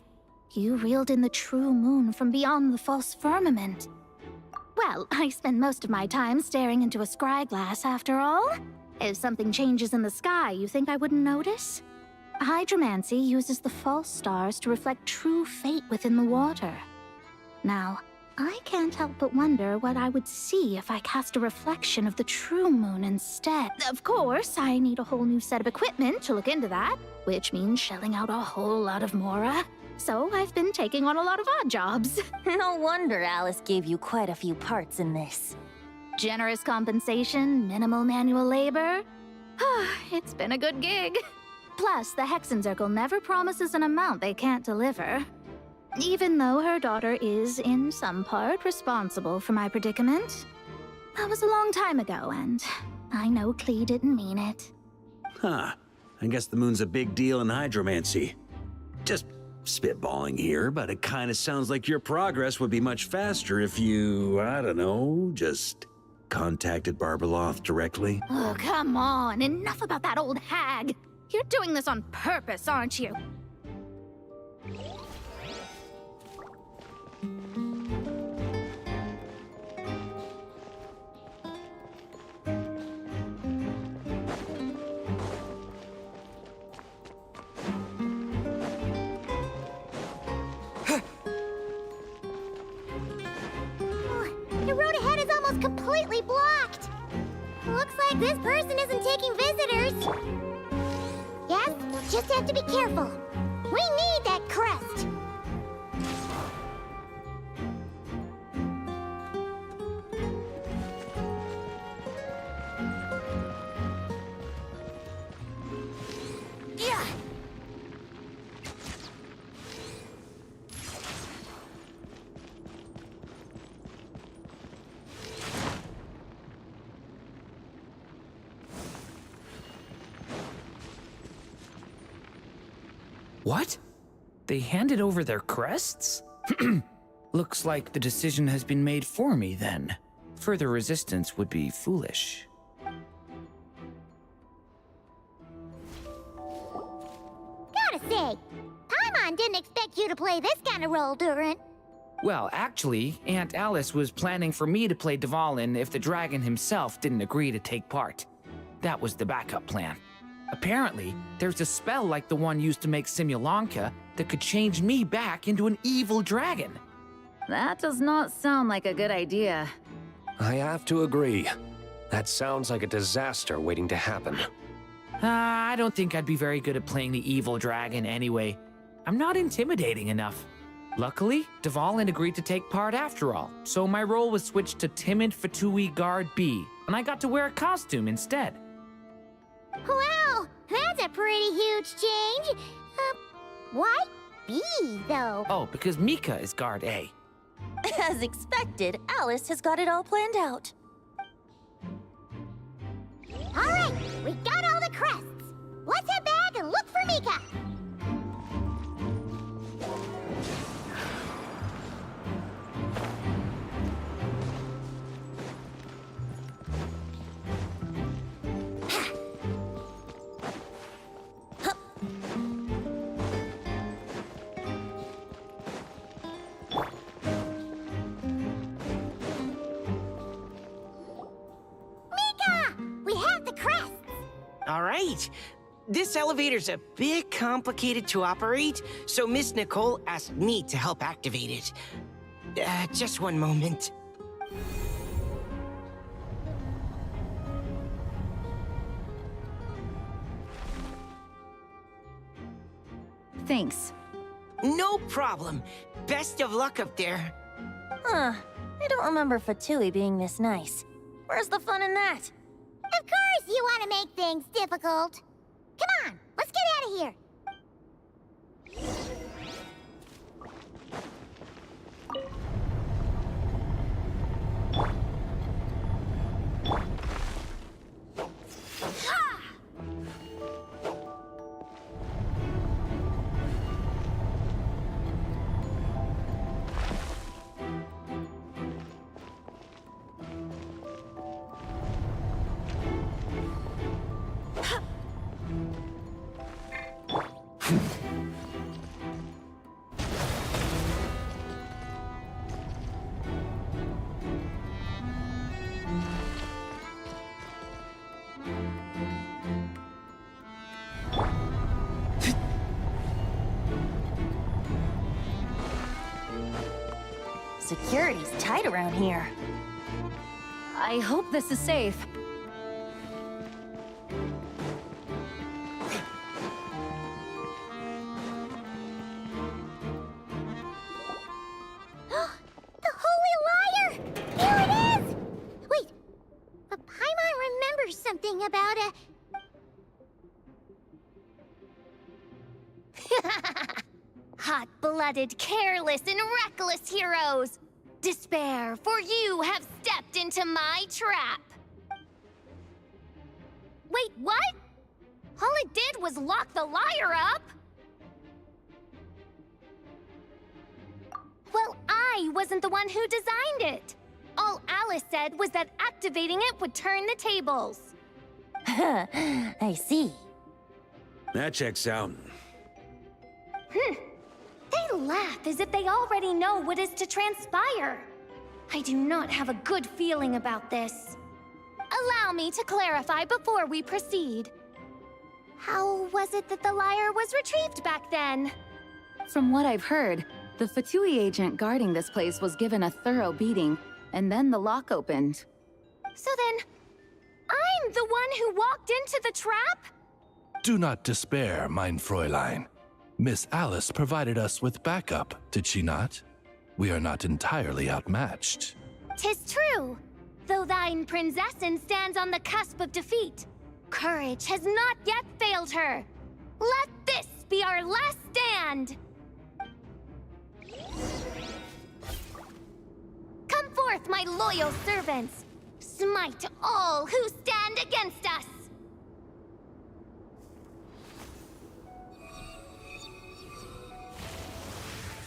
You reeled in the true moon from beyond the false firmament. Well, I spend most of my time staring into a scry glass after all. If something changes in the sky, you think I wouldn't notice? Hydromancy uses the false stars to reflect true fate within the water. Now, I can't help but wonder what I would see if I cast a reflection of the true moon instead. Of course, I need a whole new set of equipment to look into that, which means shelling out a whole lot of mora. So I've been taking on a lot of odd jobs. No wonder Alice gave you quite a few parts in this. Generous compensation, minimal manual labor. It's been a good gig. Plus, the Hexen Circle never promises an amount they can't deliver. Even though her daughter is, in some part, responsible for my predicament. That was a long time ago, and I know Klee didn't mean it. Huh. I guess the moon's a big deal in hydromancy. Just spitballing here, but it kind of sounds like your progress would be much faster if you, I don't know, just contacted Barbeloth directly. Oh, come on. Enough about that old hag. You're doing this on purpose, aren't you? The road ahead is almost completely blocked. Looks like this person isn't taking visitors. Yes, just have to be careful. We need that crest. Yeah. What? They handed over their crests? Looks like the decision has been made for me then. Further resistance would be foolish. Gotta say, Paimon didn't expect you to play this kind of role, Durin. Well, actually, Aunt Alice was planning for me to play Dvalin if the dragon himself didn't agree to take part. That was the backup plan. Apparently, there's a spell like the one used to make Simulanka that could change me back into an evil dragon. That does not sound like a good idea. I have to agree. That sounds like a disaster waiting to happen. I don't think I'd be very good at playing the evil dragon anyway. I'm not intimidating enough. Luckily, Dvalin agreed to take part after all, so my role was switched to timid Fatui Guard B, and I got to wear a costume instead. Wow, that's a pretty huge change. Why B, though? Oh, because Mika is Guard A. As expected, Alice has got it all planned out. All right, we got all the crests. Let's head back and look for Mika. All right. This elevator's a bit complicated to operate, so Miss Nicole asked me to help activate it. Just one moment. Thanks. No problem. Best of luck up there. Huh. I don't remember Fatui being this nice. Where's the fun in that? Of course you want to make things difficult. Come on, let's get out of here. Security's tight around here. I hope this is safe. The Holy Liar! Here it is! Wait, but Paimon remembers something about a... Hot-blooded, careless, and reckless heroes! Despair, for you have stepped into my trap! Wait, what? All it did was lock the liar up? Well, I wasn't the one who designed it. All Alice said was that activating it would turn the tables. I see. That checks out. They laugh as if they already know what is to transpire. I do not have a good feeling about this. Allow me to clarify before we proceed. How was it that the liar was retrieved back then? From what I've heard, the Fatui agent guarding this place was given a thorough beating, and then the lock opened. So then, I'm the one who walked into the trap? Do not despair, mein Fräulein. Miss Alice provided us with backup, did she not? We are not entirely outmatched. 'Tis true. Though thine Prinzessin stands on the cusp of defeat, courage has not yet failed her. Let this be our last stand! Come forth, my loyal servants! Smite all who stand against us!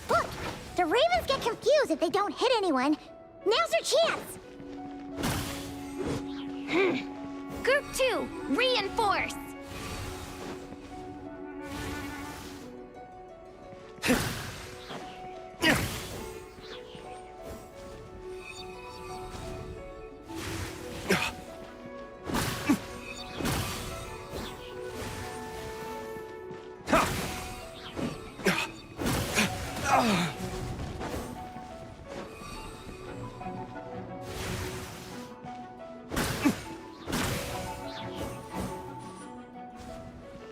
Look! The Ravens get confused if they don't hit anyone. Now's their chance! Group 2, reinforce!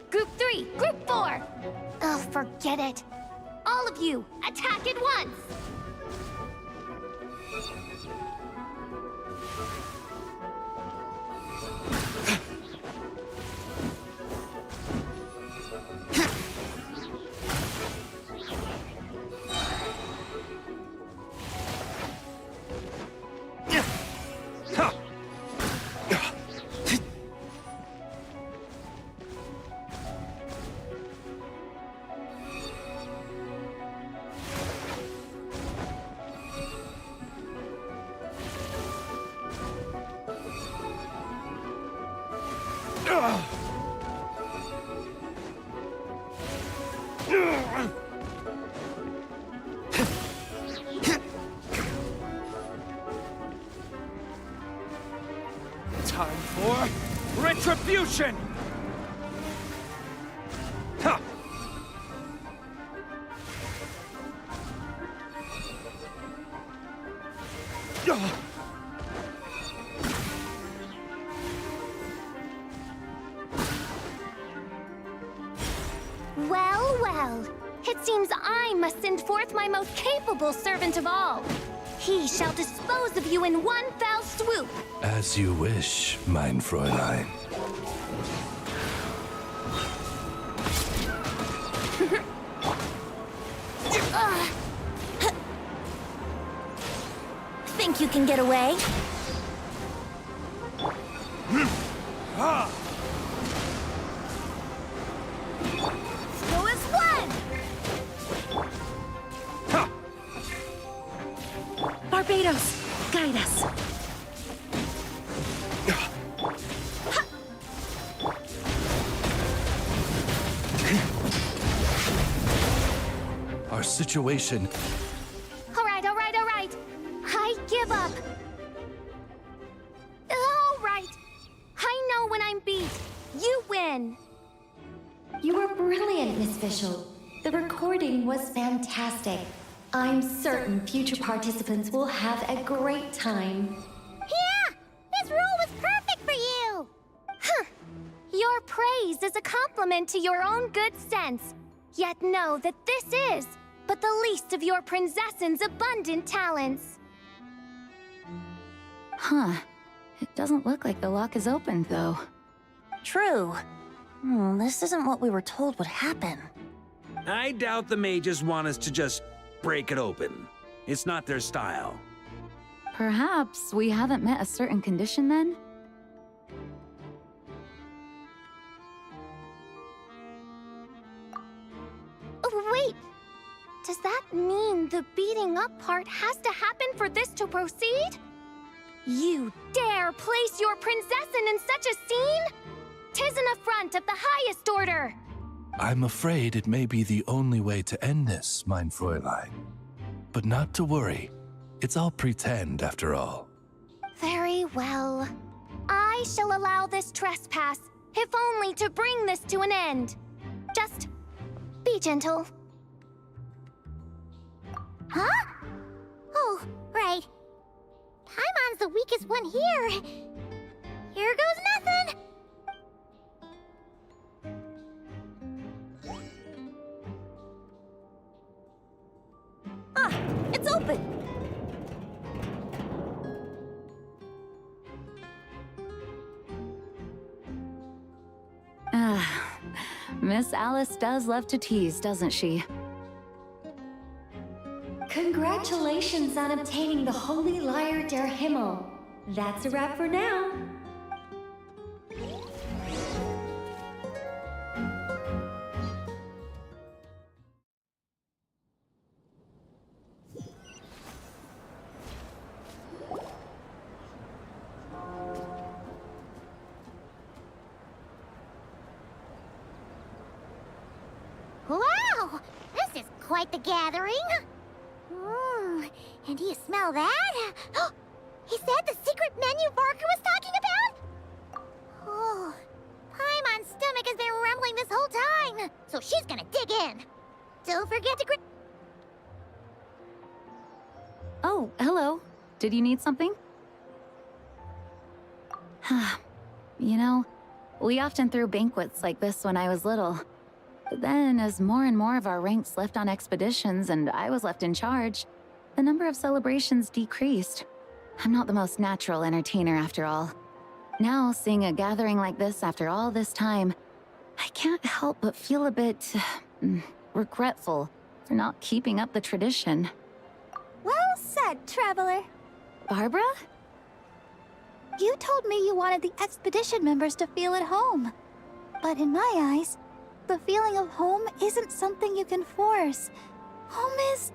Group 3, Group 4! Oh, forget it. All of you, attack at once! Time for retribution! Ha! Well, well. It seems I must send forth my most capable servant of all. He shall dispose of you in one fell swoop. As you wish, mein Fräulein. Think you can get away? Go as one! Barbados, guide us. Our situation... All right, all right, all right. I give up. All right. I know when I'm beat. You win. You were brilliant, Miss Fischl. The recording was fantastic. I'm certain future participants will have a great time. Yeah! This role was perfect for you! Huh. Your praise is a compliment to your own good sense. Yet know that this is but the least of your princess's abundant talents. Huh. It doesn't look like the lock is open, though. True. This isn't what we were told would happen. I doubt the mages want us to just break it open. It's not their style. Perhaps we haven't met a certain condition then? Oh, wait! Does that mean the beating up part has to happen for this to proceed? You dare place your princessin in such a scene? 'Tis an affront of the highest order! I'm afraid it may be the only way to end this, mein Fräulein. But not to worry. It's all pretend, after all. Very well. I shall allow this trespass, if only to bring this to an end. Just be gentle. Huh? Oh, right. Paimon's the weakest one here. Here goes nothing. Ah, it's open! Miss Alice does love to tease, doesn't she? Congratulations on obtaining the Holy Lyre der Himmel. That's a wrap for now. Wow! This is quite the gathering. And do you smell that? Is that the secret menu Varka was talking about? Oh, Paimon's stomach has been rumbling this whole time, so she's gonna dig in. Don't forget to Oh, hello. Did you need something? You know, we often threw banquets like this when I was little. But then, as more and more of our ranks left on expeditions and I was left in charge, the number of celebrations decreased. I'm not the most natural entertainer after all. Now, seeing a gathering like this after all this time, I can't help but feel a bit regretful for not keeping up the tradition. Well said, traveler. Barbara? You told me you wanted the expedition members to feel at home. But in my eyes, the feeling of home isn't something you can force. Home is...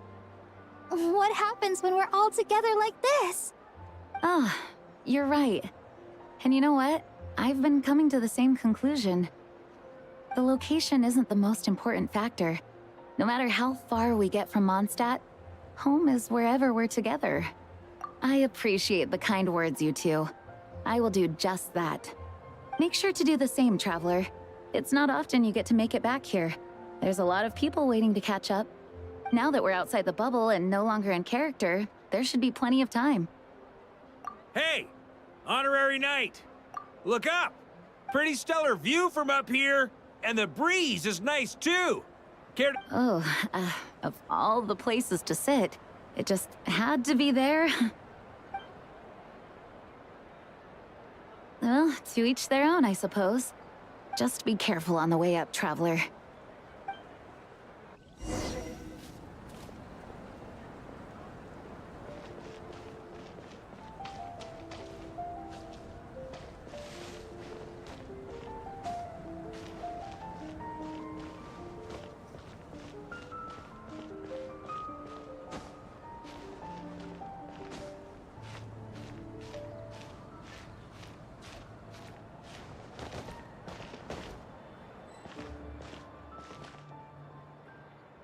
what happens when we're all together like this? Ah, you're right. And you know what? I've been coming to the same conclusion. The location isn't the most important factor. No matter how far we get from Mondstadt, home is wherever we're together. I appreciate the kind words, you two. I will do just that. Make sure to do the same, traveler. It's not often you get to make it back here. There's a lot of people waiting to catch up. Now that we're outside the bubble and no longer in character, there should be plenty of time. Hey! Honorary Knight! Look up! Pretty stellar view from up here, and the breeze is nice too! Care to... Oh, of all the places to sit, it just had to be there. Well, to each their own, I suppose. Just be careful on the way up, traveler.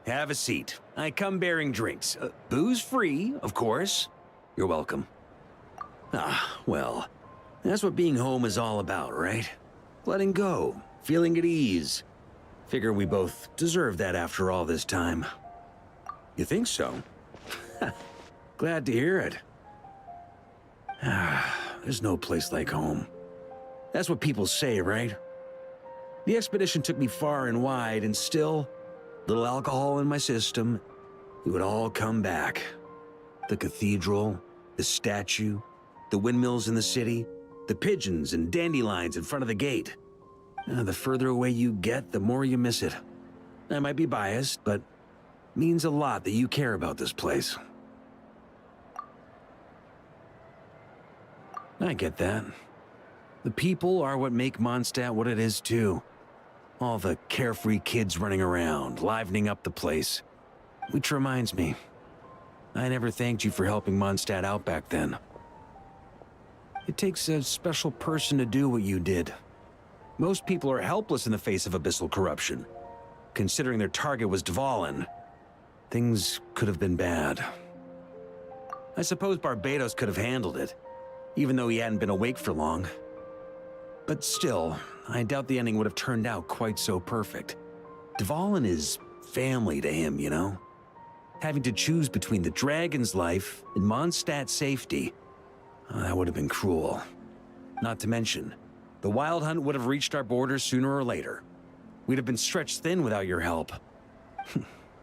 Have a seat. I come bearing drinks. Booze free, of course. You're welcome. Ah, well, that's what being home is all about, right? Letting go, feeling at ease. Figure we both deserve that after all this time. You think so? Glad to hear it. There's no place like home. That's what people say, right? The expedition took me far and wide, and still, little alcohol in my system, it would all come back. The cathedral, the statue, the windmills in the city, the pigeons and dandelions in front of the gate. The further away you get, the more you miss it. I might be biased, but it means a lot that you care about this place. I get that. The people are what make Mondstadt what it is, too. All the carefree kids running around, livening up the place. Which reminds me, I never thanked you for helping Mondstadt out back then. It takes a special person to do what you did. Most people are helpless in the face of abyssal corruption. Considering their target was Dvalin, things could have been bad. I suppose Barbados could have handled it, even though he hadn't been awake for long. But still, I doubt the ending would have turned out quite so perfect. Dvalin is family to him, you know? Having to choose between the dragon's life and Mondstadt's safety, that would have been cruel. Not to mention, the Wild Hunt would have reached our borders sooner or later. We'd have been stretched thin without your help.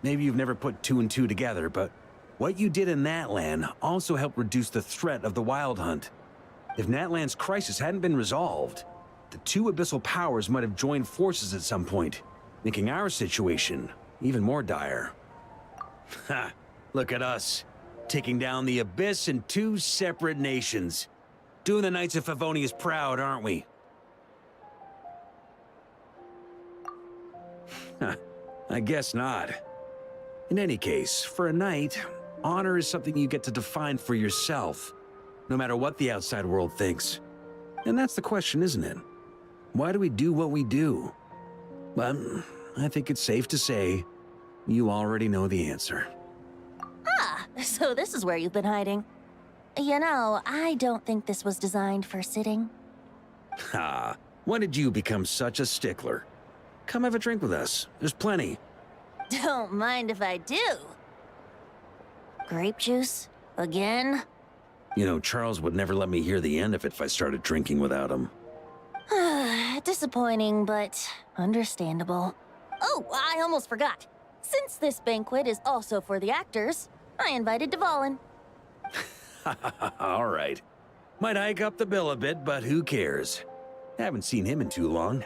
Maybe you've never put two and two together, but what you did in Natlan also helped reduce the threat of the Wild Hunt. If Natlan's crisis hadn't been resolved, the two abyssal powers might have joined forces at some point, making our situation even more dire. Ha! Look at us, taking down the Abyss in two separate nations. Doing the Knights of Favonius proud, aren't we? I guess not. In any case, for a knight, honor is something you get to define for yourself, no matter what the outside world thinks. And that's the question, isn't it? Why do we do what we do? Well, I think it's safe to say you already know the answer. Ah, so this is where you've been hiding. You know, I don't think this was designed for sitting. Ha! When did you become such a stickler? Come have a drink with us. There's plenty. Don't mind if I do. Grape juice? Again? You know, Charles would never let me hear the end of it if I started drinking without him. Disappointing, but understandable. Oh, I almost forgot. Since this banquet is also for the actors, I invited Dvalin. All right. Might hike up the bill a bit, but who cares? Haven't seen him in too long.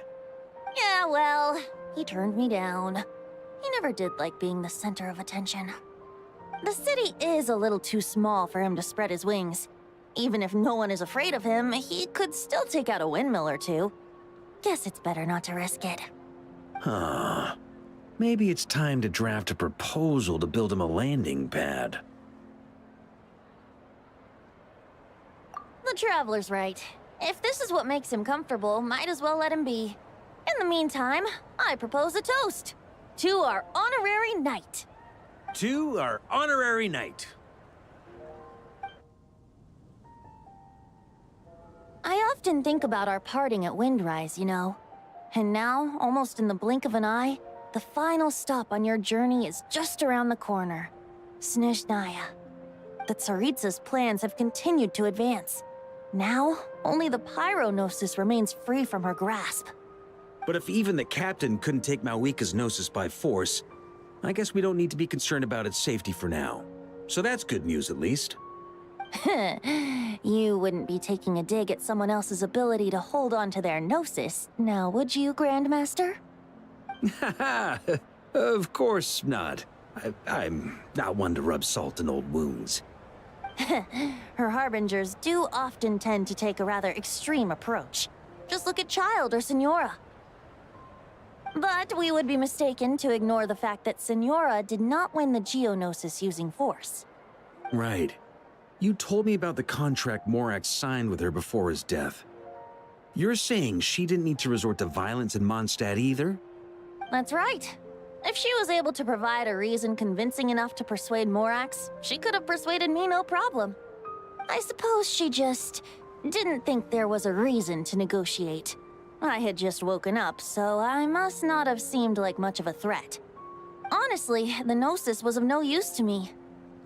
Yeah, well, he turned me down. He never did like being the center of attention. The city is a little too small for him to spread his wings. Even if no one is afraid of him, he could still take out a windmill or two. Guess it's better not to risk it. Huh. Maybe it's time to draft a proposal to build him a landing pad. The Traveler's right. If this is what makes him comfortable, might as well let him be. In the meantime, I propose a toast. To our honorary knight. To our honorary knight. I often think about our parting at Windrise, you know. And now, almost in the blink of an eye, the final stop on your journey is just around the corner. Snezhnaya. The Tsaritsa's plans have continued to advance. Now, only the Pyro-Gnosis remains free from her grasp. But if even the captain couldn't take Malwika's Gnosis by force, I guess we don't need to be concerned about its safety for now. So that's good news, at least. You wouldn't be taking a dig at someone else's ability to hold on to their Gnosis, now would you, Grandmaster? Haha, of course not. I'm not one to rub salt in old wounds. Her harbingers do often tend to take a rather extreme approach. Just look at Child or Signora. But we would be mistaken to ignore the fact that Signora did not win the Geonosis using force. Right. You told me about the contract Morax signed with her before his death. You're saying she didn't need to resort to violence in Mondstadt either? That's right. If she was able to provide a reason convincing enough to persuade Morax, she could have persuaded me no problem. I suppose she just didn't think there was a reason to negotiate. I had just woken up, so I must not have seemed like much of a threat. Honestly, the Gnosis was of no use to me.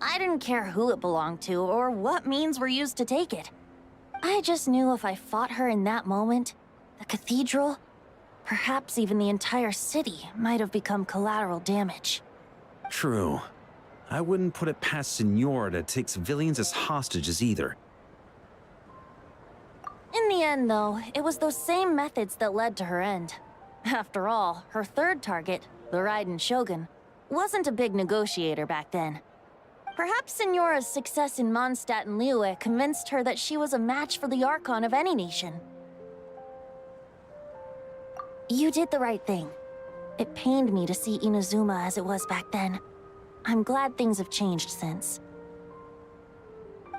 I didn't care who it belonged to or what means were used to take it. I just knew if I fought her in that moment, the cathedral, perhaps even the entire city, might have become collateral damage. True. I wouldn't put it past Senora to take civilians as hostages either. In the end, though, it was those same methods that led to her end. After all, her third target, the Raiden Shogun, wasn't a big negotiator back then. Perhaps Senora's success in Mondstadt and Liyue convinced her that she was a match for the Archon of any nation. You did the right thing. It pained me to see Inazuma as it was back then. I'm glad things have changed since.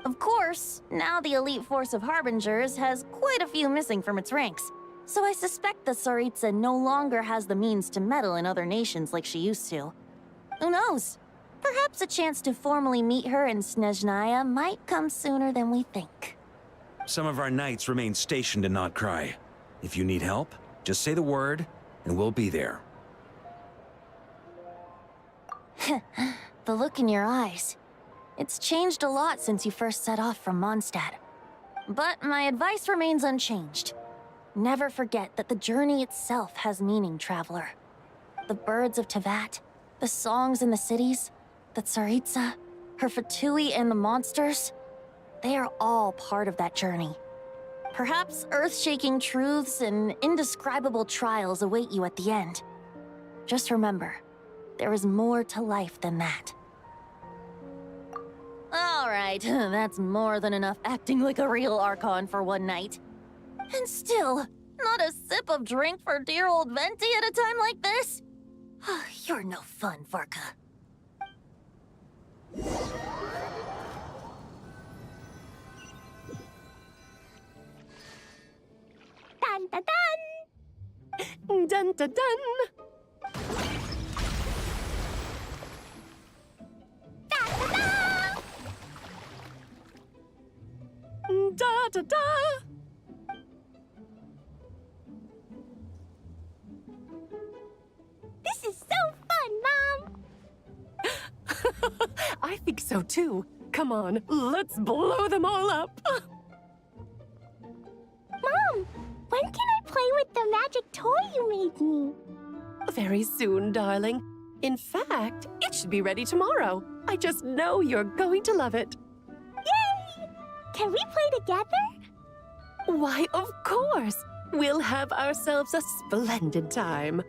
Of course, now the elite force of Harbingers has quite a few missing from its ranks, so I suspect the Tsaritsa no longer has the means to meddle in other nations like she used to. Who knows? Perhaps a chance to formally meet her in Snezhnaya might come sooner than we think. Some of our knights remain stationed in NOD-KRAI. If you need help, just say the word, and we'll be there. The look in your eyes. It's changed a lot since you first set off from Mondstadt. But my advice remains unchanged. Never forget that the journey itself has meaning, traveler. The birds of Tevat, the songs in the cities, the Tsaritsa, her Fatui and the monsters, they are all part of that journey. Perhaps earth-shaking truths and indescribable trials await you at the end. Just remember, there is more to life than that. All right, that's more than enough acting like a real Archon for one night. And still, not a sip of drink for dear old Venti at a time like this? You're no fun, Varka. Dun dun dun! Dun dun dun! Da da da! This is so fun, Mom! I think so too. Come on, let's blow them all up. Mom, when can I play with the magic toy you made me? Very soon, darling. In fact, it should be ready tomorrow. I just know you're going to love it. Yay! Can we play together? Why, of course. We'll have ourselves a splendid time.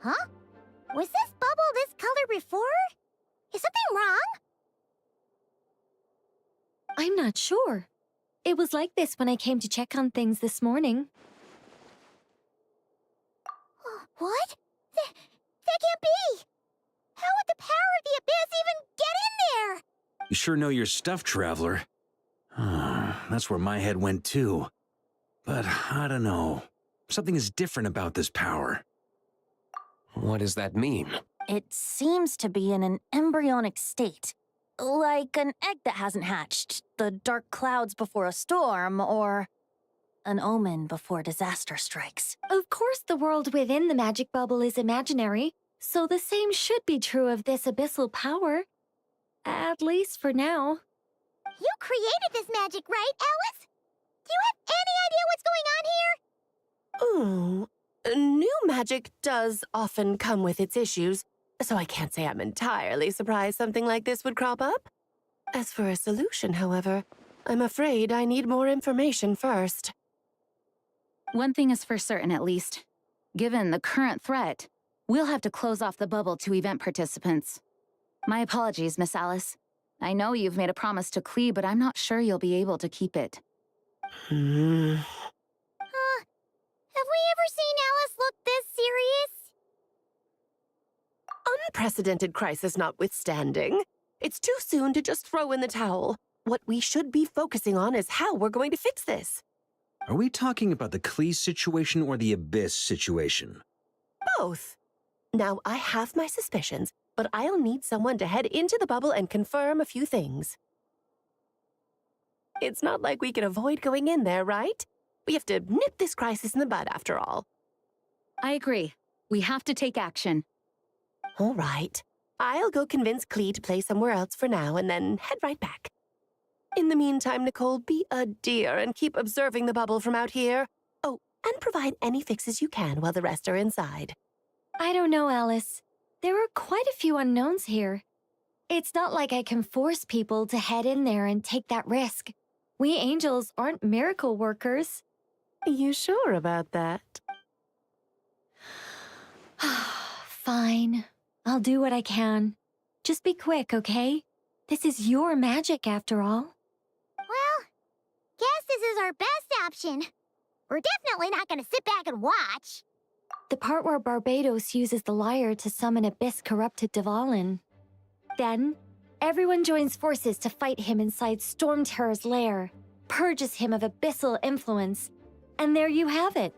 Huh? Was this bubble this color before? Is something wrong? I'm not sure. It was like this when I came to check on things this morning. What? That can't be! How would the power of the abyss even get in there? You sure know your stuff, traveler. That's where my head went too. But I don't know. Something is different about this power. What does that mean? It seems to be in an embryonic state. Like an egg that hasn't hatched, the dark clouds before a storm, or an omen before disaster strikes. Of course, the world within the magic bubble is imaginary, so the same should be true of this abyssal power. At least for now. You created this magic, right, Alice? Do you have any idea what's going on here? Ooh, new magic does often come with its issues, so I can't say I'm entirely surprised something like this would crop up. As for a solution, however, I'm afraid I need more information first. One thing is for certain, at least. Given the current threat, we'll have to close off the bubble to event participants. My apologies, Miss Alice. I know you've made a promise to Klee, but I'm not sure you'll be able to keep it. Have we ever seen Alice look this serious? Unprecedented crisis notwithstanding, it's too soon to just throw in the towel. What we should be focusing on is how we're going to fix this. Are we talking about the Klee situation or the Abyss situation? Both. Now, I have my suspicions, but I'll need someone to head into the bubble and confirm a few things. It's not like we can avoid going in there, right? We have to nip this crisis in the bud, after all. I agree. We have to take action. All right. I'll go convince Klee to play somewhere else for now and then head right back. In the meantime, Nicole, be a dear and keep observing the bubble from out here. Oh, and provide any fixes you can while the rest are inside. I don't know, Alice. There are quite a few unknowns here. It's not like I can force people to head in there and take that risk. We angels aren't miracle workers. You sure about that? Fine. I'll do what I can. Just be quick, okay? This is your magic, after all. Well, guess this is our best option. We're definitely not gonna sit back and watch. The part where Barbados uses the lyre to summon Abyss-corrupted Dvalin. Then, everyone joins forces to fight him inside Storm Terror's lair, purges him of abyssal influence, and there you have it.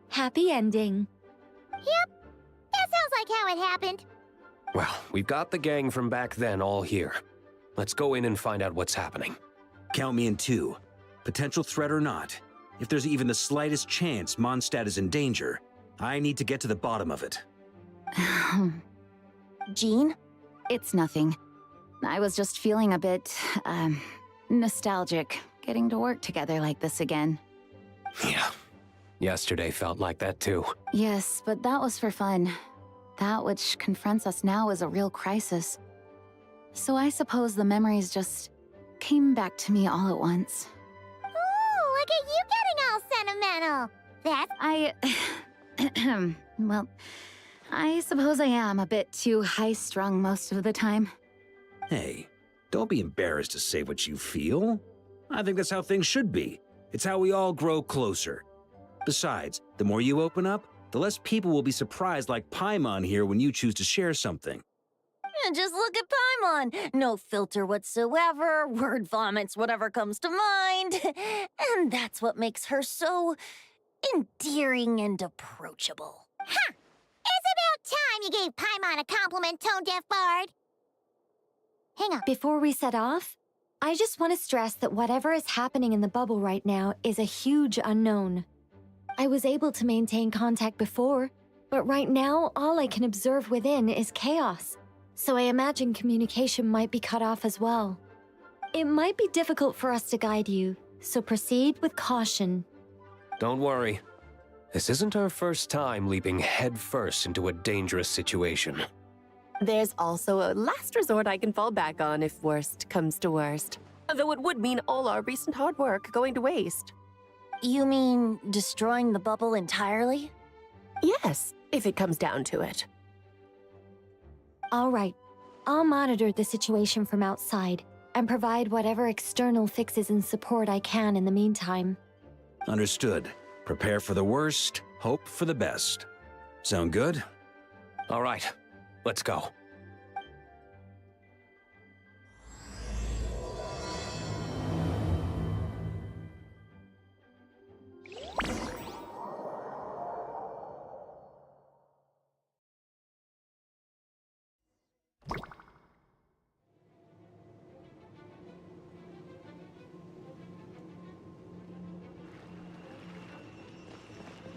Happy ending. Yep, that sounds like how it happened. Well, we've got the gang from back then all here. Let's go in and find out what's happening. Count me in too. Potential threat or not, if there's even the slightest chance Mondstadt is in danger, I need to get to the bottom of it. Jean? It's nothing. I was just feeling a bit, nostalgic, getting to work together like this again. Yeah. Yesterday felt like that too. Yes, but that was for fun. That which confronts us now is a real crisis. So I suppose the memories just came back to me all at once. Ooh, look at you getting all sentimental. That's... Well, I suppose I am a bit too high-strung most of the time. Hey, don't be embarrassed to say what you feel. I think that's how things should be. It's how we all grow closer. Besides, the more you open up, the less people will be surprised like Paimon here when you choose to share something. Just look at Paimon. No filter whatsoever, word vomits whatever comes to mind. And that's what makes her so endearing and approachable. Huh! It's about time you gave Paimon a compliment, tone-deaf bard. Hang on. Before we set off, I just want to stress that whatever is happening in the bubble right now is a huge unknown. I was able to maintain contact before, but right now all I can observe within is chaos. So I imagine communication might be cut off as well. It might be difficult for us to guide you, so proceed with caution. Don't worry. This isn't our first time leaping headfirst into a dangerous situation. There's also a last resort I can fall back on if worst comes to worst. Though it would mean all our recent hard work going to waste. You mean destroying the bubble entirely? Yes, if it comes down to it. All right, I'll monitor the situation from outside and provide whatever external fixes and support I can in the meantime. Understood. Prepare for the worst, hope for the best. Sound good? All right, let's go.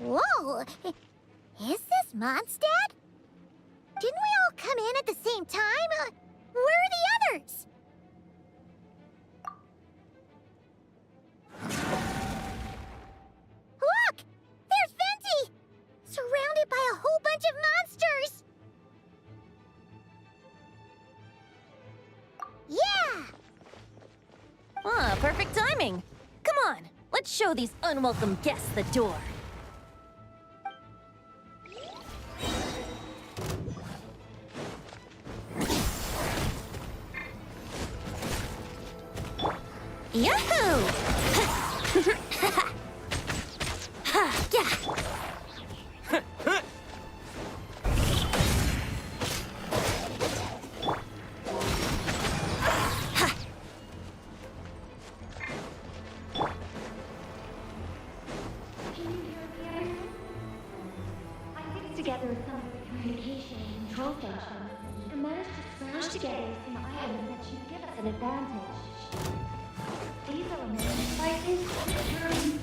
Whoa! Is this Mondstadt? Didn't we all come in at the same time? Where are the others? Ah, perfect timing. Come on, let's show these unwelcome guests the door. Yahoo! Yeah. Together some communication and control stations and managed to smash together some items that should give us an advantage. These elements slightly turn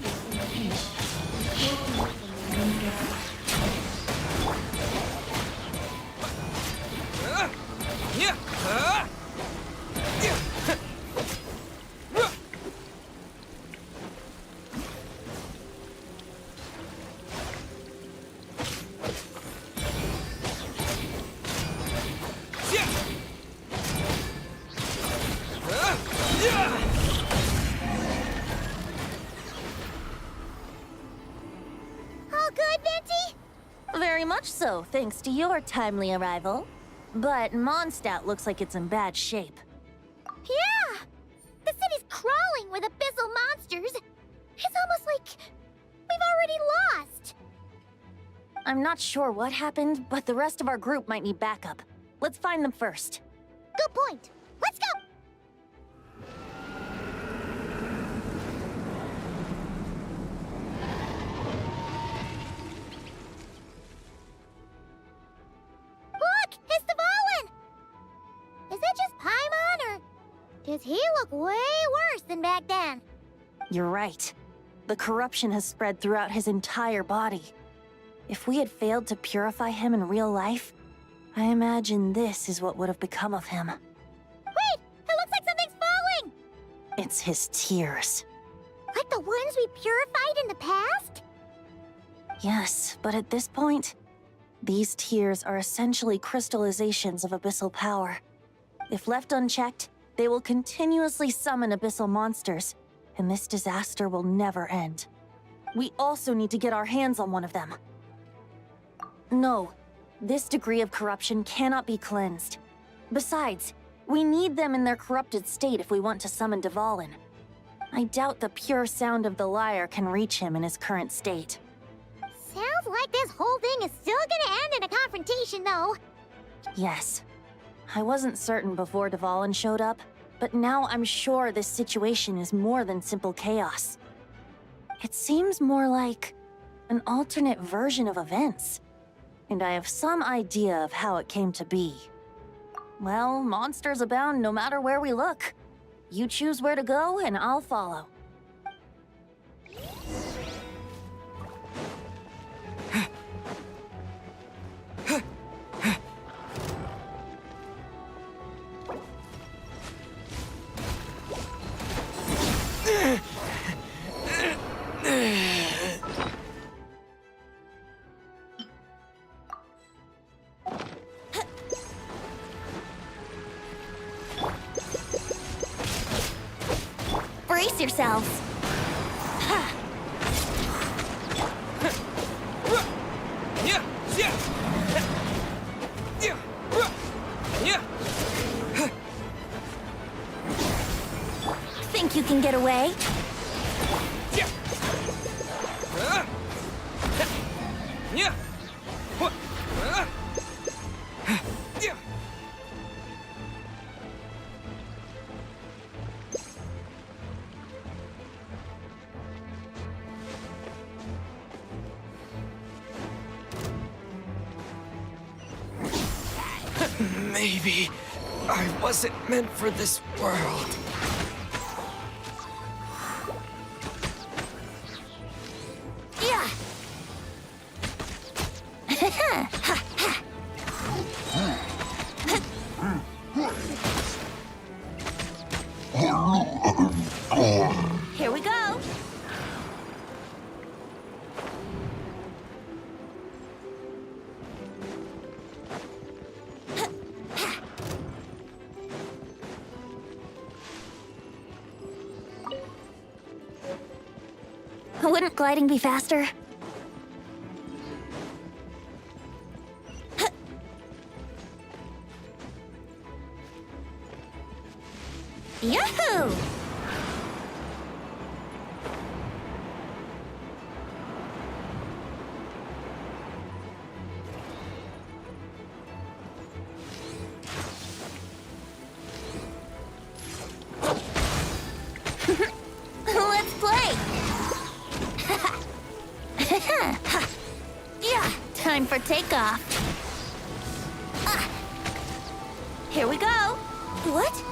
All good, Venti? Very much so, thanks to your timely arrival. But Mondstadt looks like it's in bad shape. Yeah! The city's crawling with abyssal monsters. It's almost like we've already lost. I'm not sure what happened, but the rest of our group might need backup. Let's find them first. Good point. Let's go! Look! It's the Volin! Is that just Paimon, or does he look way worse than back then? You're right. The corruption has spread throughout his entire body. If we had failed to purify him in real life, I imagine this is what would have become of him. Wait! It looks like something's falling! It's his tears. Like the ones we purified in the past? Yes, but at this point, these tears are essentially crystallizations of abyssal power. If left unchecked, they will continuously summon abyssal monsters, and this disaster will never end. We also need to get our hands on one of them. No, this degree of corruption cannot be cleansed. Besides, we need them in their corrupted state if we want to summon Dvalin. I doubt the pure sound of the lyre can reach him in his current state. Sounds like this whole thing is still gonna end in a confrontation, though. Yes. I wasn't certain before Dvalin showed up, but now I'm sure this situation is more than simple chaos. It seems more like an alternate version of events, and I have some idea of how it came to be. Well, monsters abound no matter where we look. You choose where to go, and I'll follow. Brace yourselves. Think you can get away? Maybe I wasn't meant for this world. Yeah. Here we go. Wouldn't gliding be faster? Yahoo! Let's play! Yeah, time for takeoff. Here we go. What?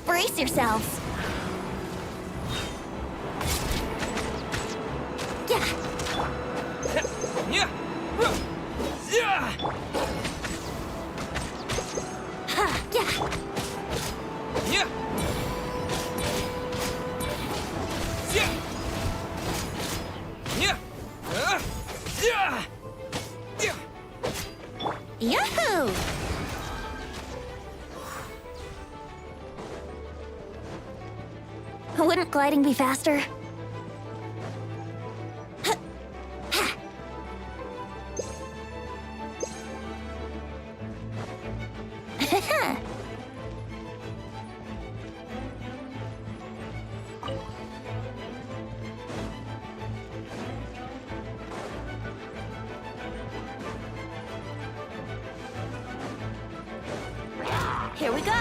Brace yourselves. Yeah. Ha, yeah. Yahoo! Wouldn't gliding be faster? Here we go.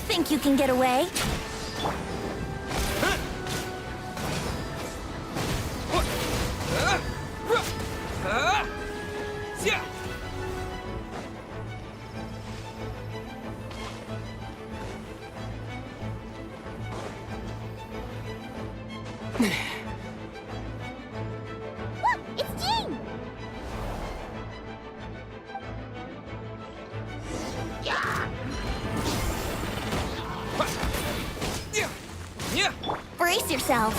Think you can get away? Look, it's Jean! Brace yourselves.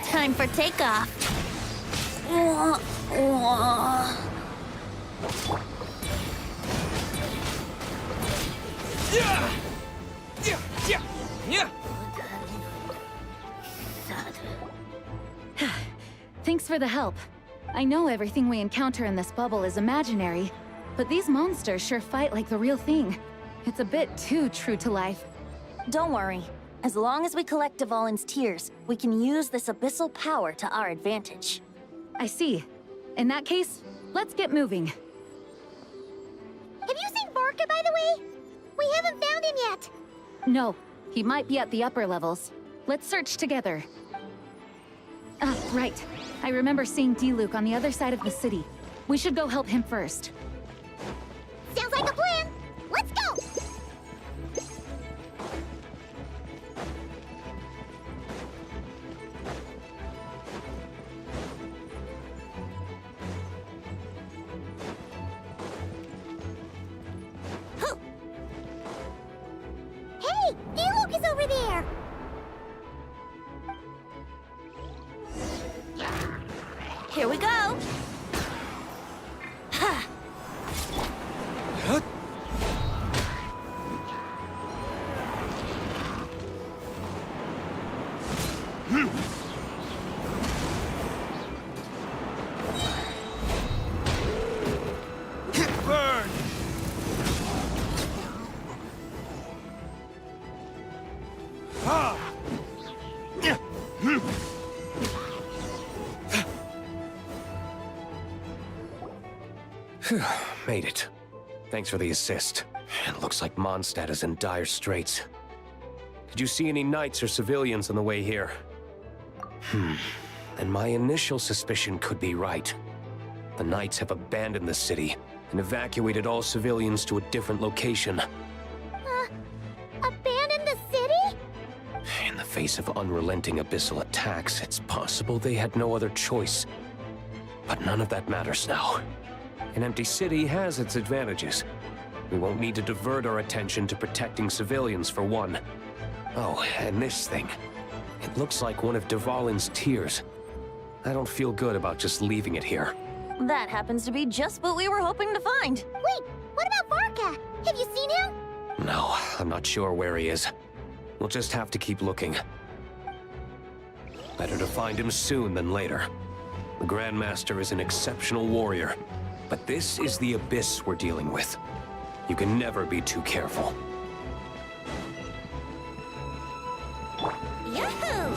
Time for takeoff. Thanks for the help. I know everything we encounter in this bubble is imaginary, but these monsters sure fight like the real thing. It's a bit too true to life. Don't worry. As long as we collect Dvalin's tears, we can use this abyssal power to our advantage. I see. In that case, let's get moving. Have you seen Varka, by the way? We haven't found him yet. No, he might be at the upper levels. Let's search together. Ah, right. I remember seeing D-Luke on the other side of the city. We should go help him first. Sounds like a plan. Let's go! Hey, D-Luke is over there! Here we go. Ha! Burn! Ah! Made it. Thanks for the assist. It looks like Mondstadt is in dire straits. Did you see any knights or civilians on the way here? And my initial suspicion could be right. The knights have abandoned the city and evacuated all civilians to a different location. Abandon the city? In the face of unrelenting abyssal attacks, it's possible they had no other choice. But none of that matters now. An empty city has its advantages. We won't need to divert our attention to protecting civilians for one. Oh, and this thing. It looks like one of Dvalin's tears. I don't feel good about just leaving it here. That happens to be just what we were hoping to find. Wait, what about Varka? Have you seen him? No, I'm not sure where he is. We'll just have to keep looking. Better to find him soon than later. The Grandmaster is an exceptional warrior, but this is the abyss we're dealing with. You can never be too careful. Yahoo!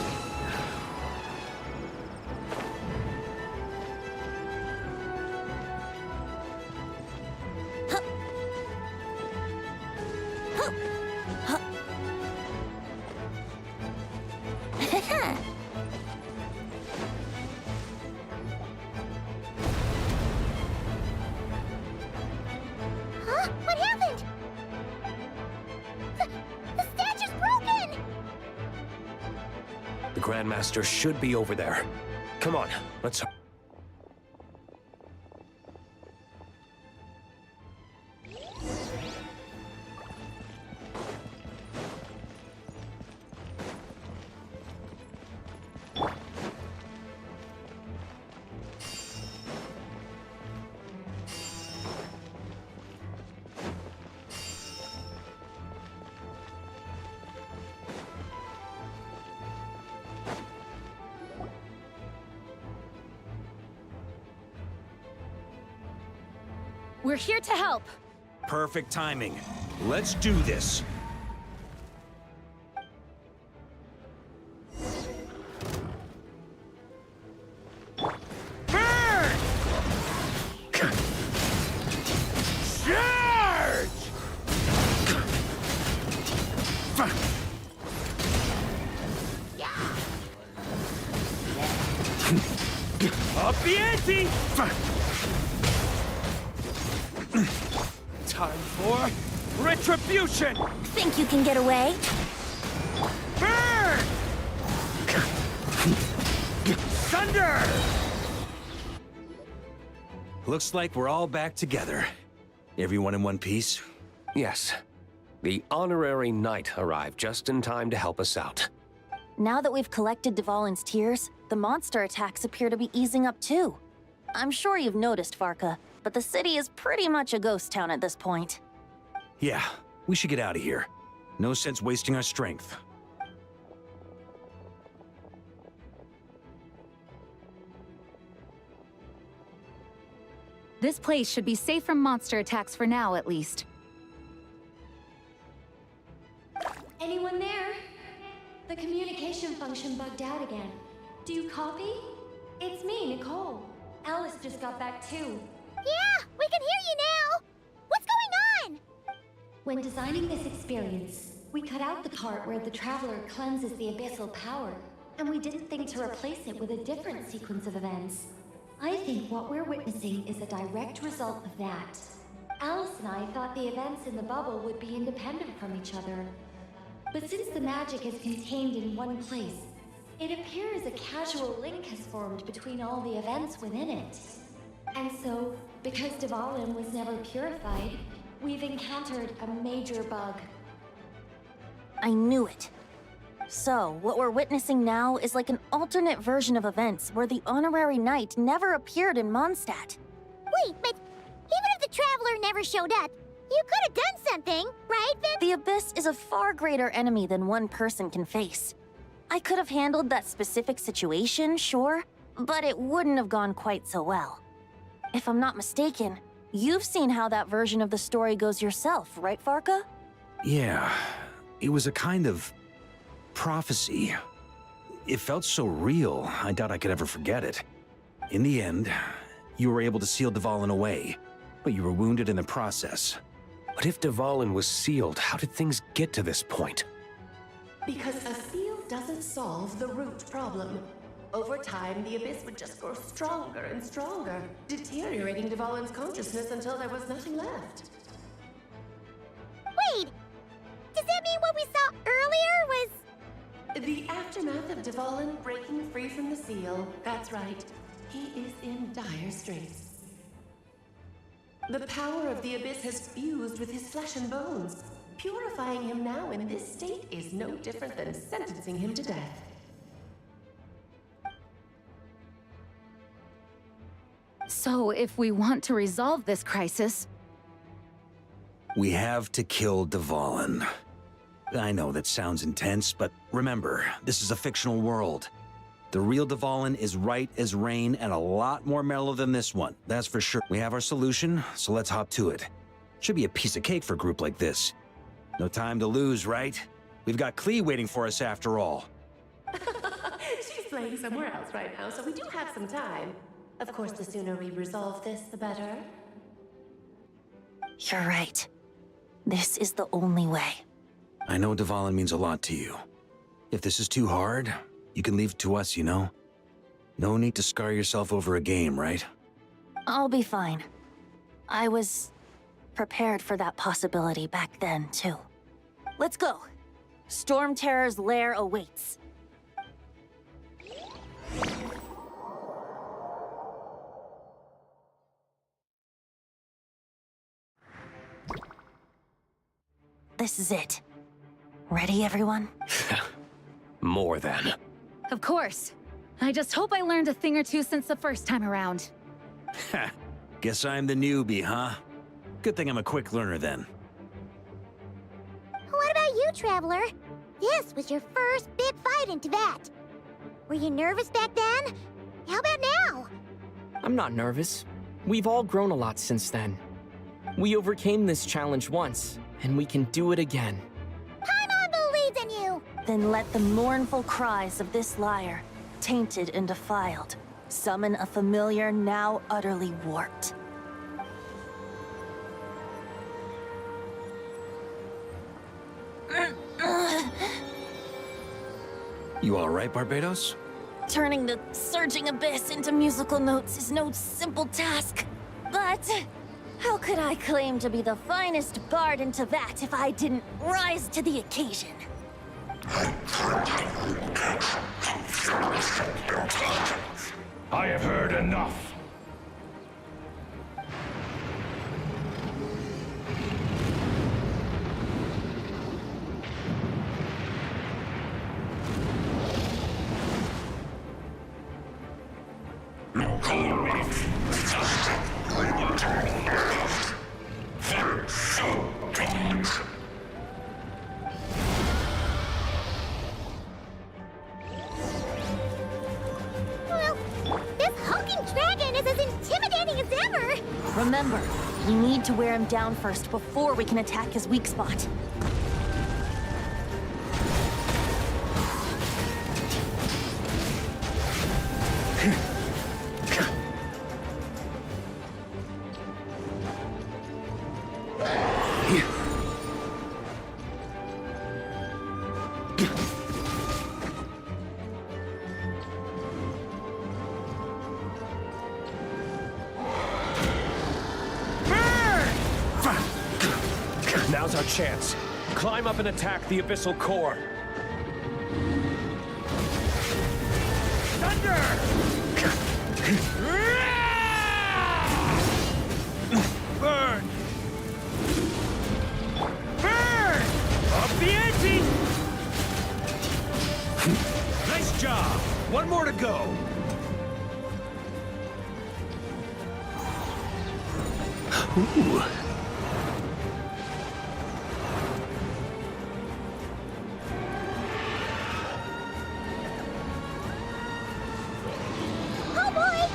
What happened? The statue's broken! The Grandmaster should be over there. Come on, let's... We're here to help. Perfect timing. Let's do this. Up the ante! Time for retribution! Think you can get away? Burn! Thunder! Looks like we're all back together. Everyone in one piece? Yes. The honorary knight arrived just in time to help us out. Now that we've collected Dvalin's tears, the monster attacks appear to be easing up too. I'm sure you've noticed, Varka, but the city is pretty much a ghost town at this point. Yeah, we should get out of here. No sense wasting our strength. This place should be safe from monster attacks for now, at least. Anyone there? The communication function bugged out again. Do you copy? It's me, Nicole. Alice just got back too. Yeah, we can hear you now! What's going on? When designing this experience, we cut out the part where the Traveler cleanses the abyssal power, and we didn't think to replace it with a different sequence of events. I think what we're witnessing is a direct result of that. Alice and I thought the events in the bubble would be independent from each other. But since the magic is contained in one place, it appears a casual link has formed between all the events within it. And so, because Dvalin was never purified, we've encountered a major bug. I knew it. So, what we're witnessing now is like an alternate version of events where the honorary knight never appeared in Mondstadt. Wait, but even if the Traveler never showed up, you could have done something, right, Vin? The Abyss is a far greater enemy than one person can face. I could have handled that specific situation, sure, but it wouldn't have gone quite so well. If I'm not mistaken, you've seen how that version of the story goes yourself, right, Varka? Yeah, it was a kind of prophecy. It felt so real, I doubt I could ever forget it. In the end, you were able to seal Dvalin away, but you were wounded in the process. But if Dvalin was sealed, how did things get to this point? Because a seal doesn't solve the root problem. Over time, the abyss would just grow stronger and stronger, deteriorating Dvalin's consciousness until there was nothing left. Wait! Does that mean what we saw earlier was... The aftermath of Dvalin breaking free from the seal. That's right. He is in dire straits. The power of the abyss has fused with his flesh and bones. Purifying him now in this state is no different than sentencing him to death. So, if we want to resolve this crisis, We have to kill Dvalin. I know that sounds intense, but remember, this is a fictional world. The real Dvalin is right as rain and a lot more mellow than this one, that's for sure. We have our solution, so let's hop to it. Should be a piece of cake for a group like this. No time to lose, right? We've got Klee waiting for us after all. She's playing somewhere else right now, so we do have some time. Of course, the sooner we resolve this, the better. You're right. This is the only way. I know Dvalin means a lot to you. If this is too hard, you can leave it to us, you know? No need to scar yourself over a game, right? I'll be fine. I was prepared for that possibility back then, too. Let's go. Storm Terror's lair awaits. This is it. Ready, everyone? More than. of course. I just hope I learned a thing or two since the first time around. Ha! Guess I'm the newbie, huh? Good thing I'm a quick learner then. What about you, Traveler? This was your first big fight in Tibet. Were you nervous back then? How about now? I'm not nervous. We've all grown a lot since then. We overcame this challenge once, and we can do it again. Paimon believes in you! Then let the mournful cries of this lyre, tainted and defiled, summon a familiar now utterly warped. You all right, Barbados? Turning the surging abyss into musical notes is no simple task. But how could I claim to be the finest bard in Tibet if I didn't rise to the occasion? I have heard enough. Well, this hulking dragon is as intimidating as ever! Remember, we need to wear him down first before we can attack his weak spot. Now's our chance. Climb up and attack the abyssal core. Thunder! Burn! Burn! Up the ante! Nice job! One more to go! Ooh. Oh boy!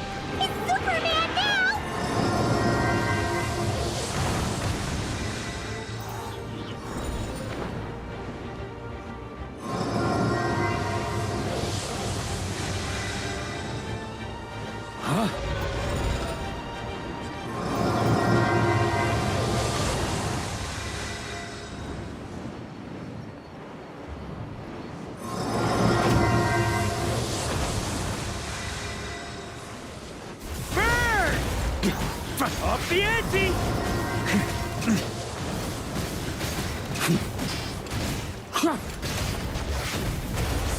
It's Superman now! the ante!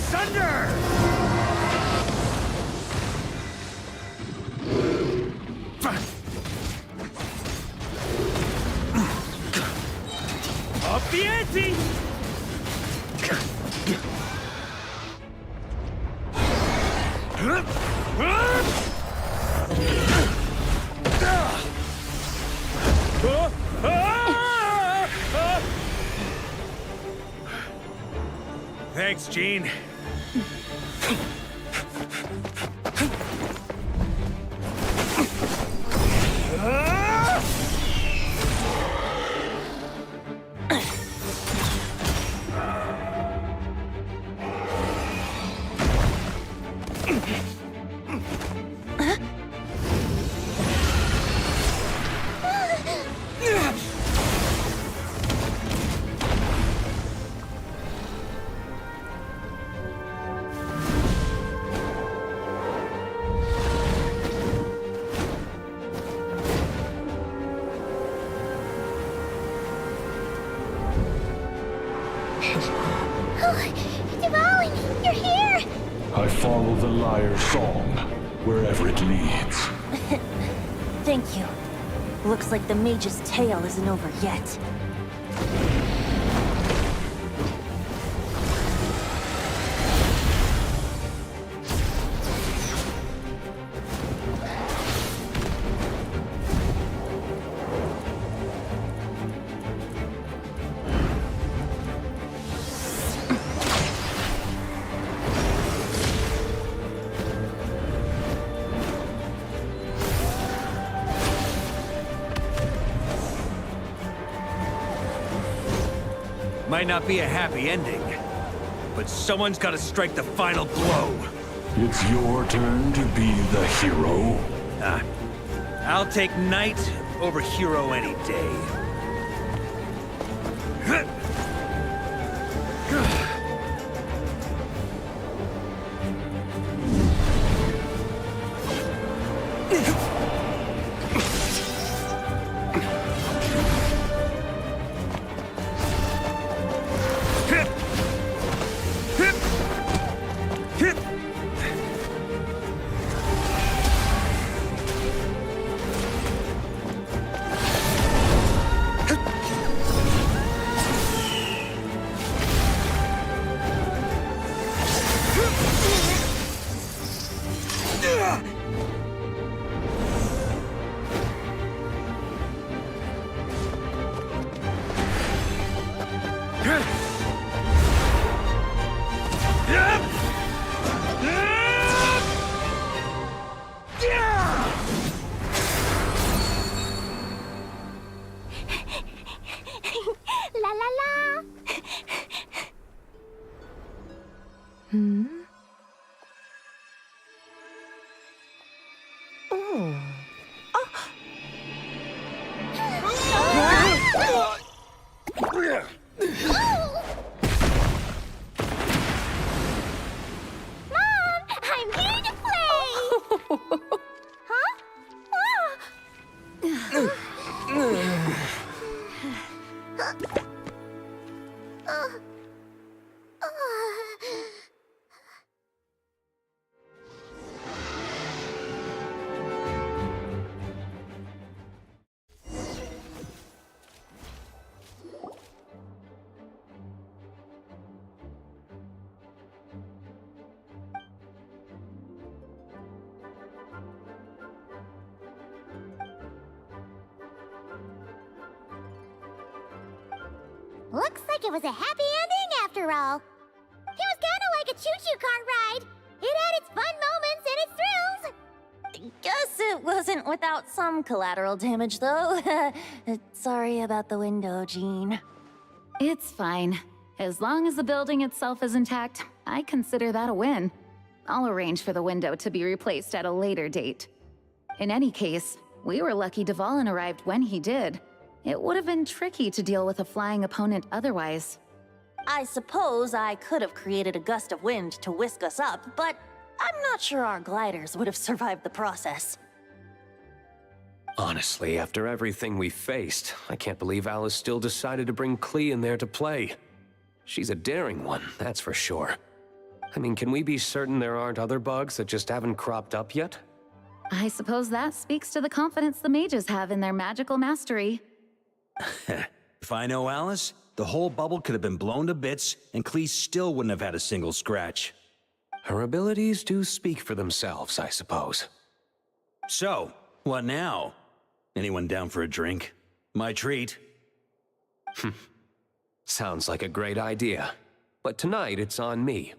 Thunder! Up the ante! Thanks, Gene. Diwali, you're here! I follow the lyre's song, wherever it leads. Thank you. Looks like the mage's tale isn't over yet. Might not be a happy ending, but someone's got to strike the final blow. It's your turn to be the hero. I'll take knight over hero any day. La la la! Mom, I'm here to play! Huh? Looks like it was a happy ending after all. It was kinda like a choo-choo car ride. It had its fun moments and its thrills. Guess it wasn't without some collateral damage, though. Sorry about the window, Gene. It's fine. As long as the building itself is intact, I consider that a win. I'll arrange for the window to be replaced at a later date. In any case, we were lucky Dvalin arrived when he did. It would have been tricky to deal with a flying opponent otherwise. I suppose I could have created a gust of wind to whisk us up, but I'm not sure our gliders would have survived the process. Honestly, after everything we faced, I can't believe Alice still decided to bring Klee in there to play. She's a daring one, that's for sure. I mean, can we be certain there aren't other bugs that just haven't cropped up yet? I suppose that speaks to the confidence the mages have in their magical mastery. If I know Alice, the whole bubble could have been blown to bits, and Klee still wouldn't have had a single scratch. Her abilities do speak for themselves, I suppose. So, what now? Anyone down for a drink? My treat. Sounds like a great idea. But tonight it's on me.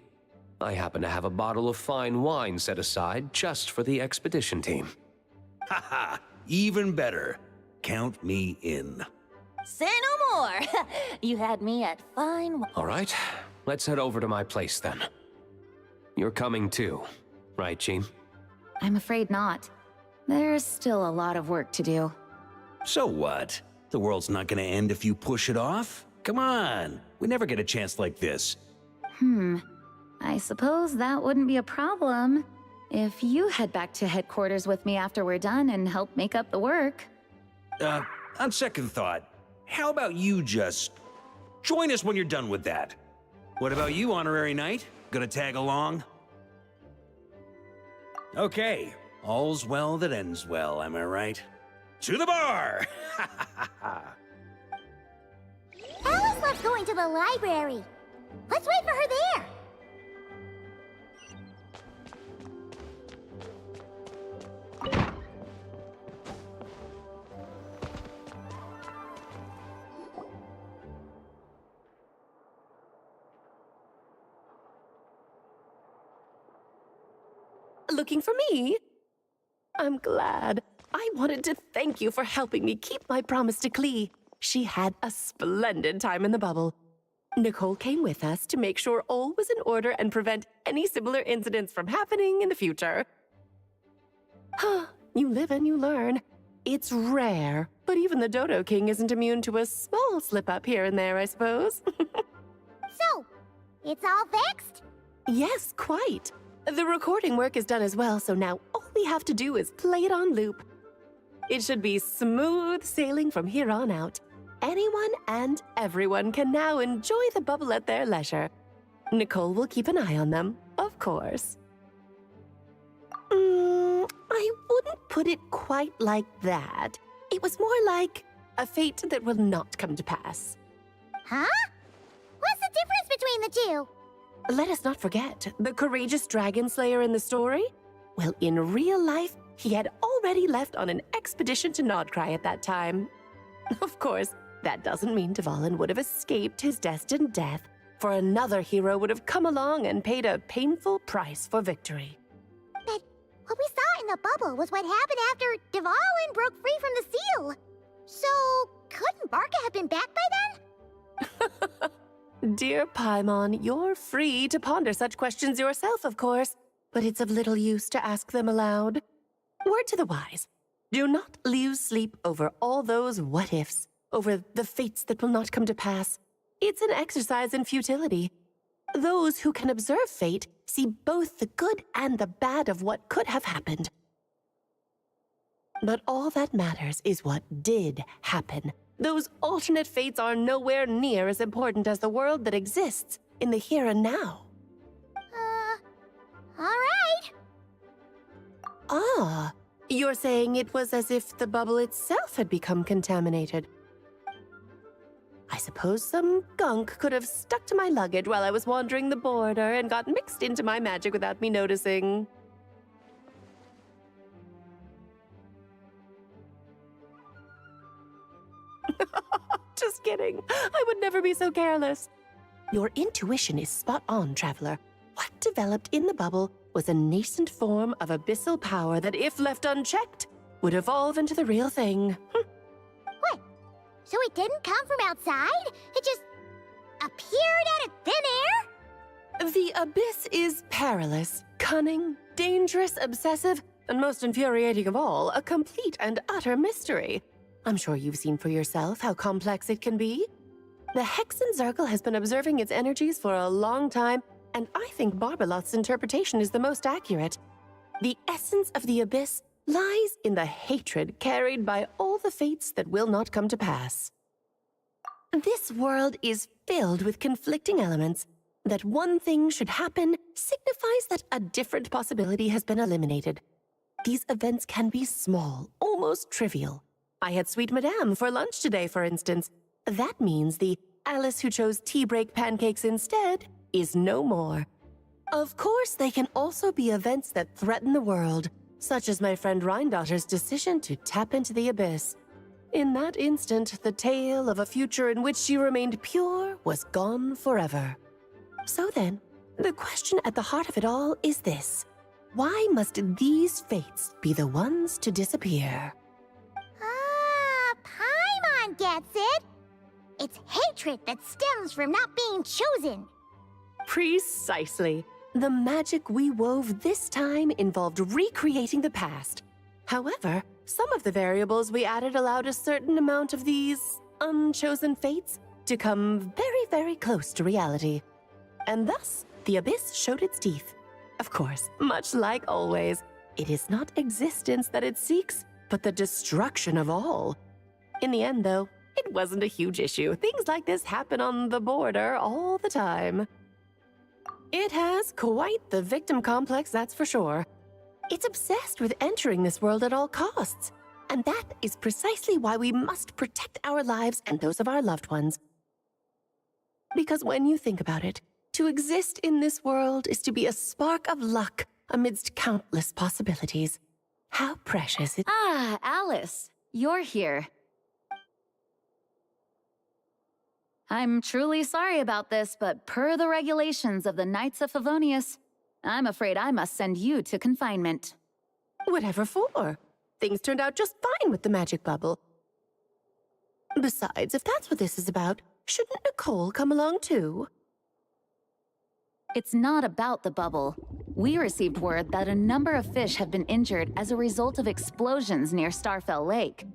I happen to have a bottle of fine wine set aside just for the expedition team. Haha, even better. Count me in. Say no more. You had me at fine. All right, let's head over to my place then. You're coming too, right, Jean? I'm afraid not. There's still a lot of work to do. So what? The world's not gonna end if you push it off? Come on, we never get a chance like this. I suppose that wouldn't be a problem if you head back to headquarters with me after we're done and help make up the work. On second thought, how about you just join us when you're done with that? What about you, Honorary Knight? Gonna tag along? Okay, all's well that ends well, am I right? To the bar! Alice loves going to the library. Let's wait for her there. Looking for me? I'm glad. I wanted to thank you for helping me keep my promise to Klee. She had a splendid time in the bubble. Nicole came with us to make sure all was in order and prevent any similar incidents from happening in the future. You live and you learn. It's rare, but even the Dodo King isn't immune to a small slip-up here and there, I suppose. So, it's all fixed? Yes, quite. The recording work is done as well, so now all we have to do is play it on loop. It should be smooth sailing from here on out. Anyone and everyone can now enjoy the bubble at their leisure. Nicole will keep an eye on them, of course. I wouldn't put it quite like that. It was more like a fate that will not come to pass. Huh? What's the difference between the two? Let us not forget the courageous dragon slayer in the story. Well, in real life, he had already left on an expedition to NOD-KRAI at that time. Of course, that doesn't mean Dvalin would have escaped his destined death, for another hero would have come along and paid a painful price for victory. But what we saw in the bubble was what happened after Dvalin broke free from the seal. So, couldn't Barca have been back by then? Dear Paimon, you're free to ponder such questions yourself, of course, but it's of little use to ask them aloud. Word to the wise, do not lose sleep over all those what-ifs, over the fates that will not come to pass. It's an exercise in futility. Those who can observe fate see both the good and the bad of what could have happened. But all that matters is what did happen. Those alternate fates are nowhere near as important as the world that exists in the here and now. All right. Ah, you're saying it was as if the bubble itself had become contaminated. I suppose some gunk could have stuck to my luggage while I was wandering the border and got mixed into my magic without me noticing. Just kidding. I would never be so careless. Your intuition is spot on, Traveler. What developed in the bubble was a nascent form of abyssal power that, if left unchecked, would evolve into the real thing. What? So it didn't come from outside? It just appeared out of thin air? The abyss is perilous, cunning, dangerous, obsessive, and most infuriating of all, a complete and utter mystery. I'm sure you've seen for yourself how complex it can be. The Hexen Circle has been observing its energies for a long time, and I think Barbalot's interpretation is the most accurate. The essence of the abyss lies in the hatred carried by all the fates that will not come to pass. This world is filled with conflicting elements. That one thing should happen signifies that a different possibility has been eliminated. These events can be small, almost trivial. I had Sweet Madame for lunch today, for instance. That means the Alice who chose tea break pancakes instead is no more. Of course, they can also be events that threaten the world, such as my friend Rhindotter's decision to tap into the abyss. In that instant, the tale of a future in which she remained pure was gone forever. So then, the question at the heart of it all is this. Why must these fates be the ones to disappear? Ah, Paimon gets it! It's hatred that stems from not being chosen. Precisely. The magic we wove this time involved recreating the past. However, some of the variables we added allowed a certain amount of these unchosen fates to come very, very close to reality. And thus, the abyss showed its teeth. Of course, much like always, it is not existence that it seeks, but the destruction of all. In the end, though, it wasn't a huge issue. Things like this happen on the border all the time. It has quite the victim complex, that's for sure. It's obsessed with entering this world at all costs. And that is precisely why we must protect our lives and those of our loved ones. Because when you think about it, to exist in this world is to be a spark of luck amidst countless possibilities. How precious it— Ah, Alice, you're here. I'm truly sorry about this, but per the regulations of the Knights of Favonius, I'm afraid I must send you to confinement. Whatever for? Things turned out just fine with the magic bubble. Besides, if that's what this is about, shouldn't Nicole come along too? It's not about the bubble. We received word that a number of fish have been injured as a result of explosions near Starfell Lake.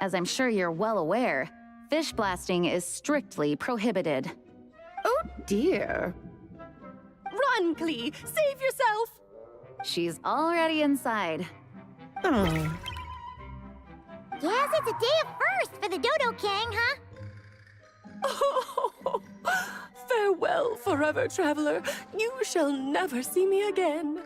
As I'm sure you're well aware, fish blasting is strictly prohibited. Oh dear. Run, Klee! Save yourself! She's already inside. Oh. Guess it's a day of first for the Dodo King, huh? Oh, farewell, forever traveler. You shall never see me again.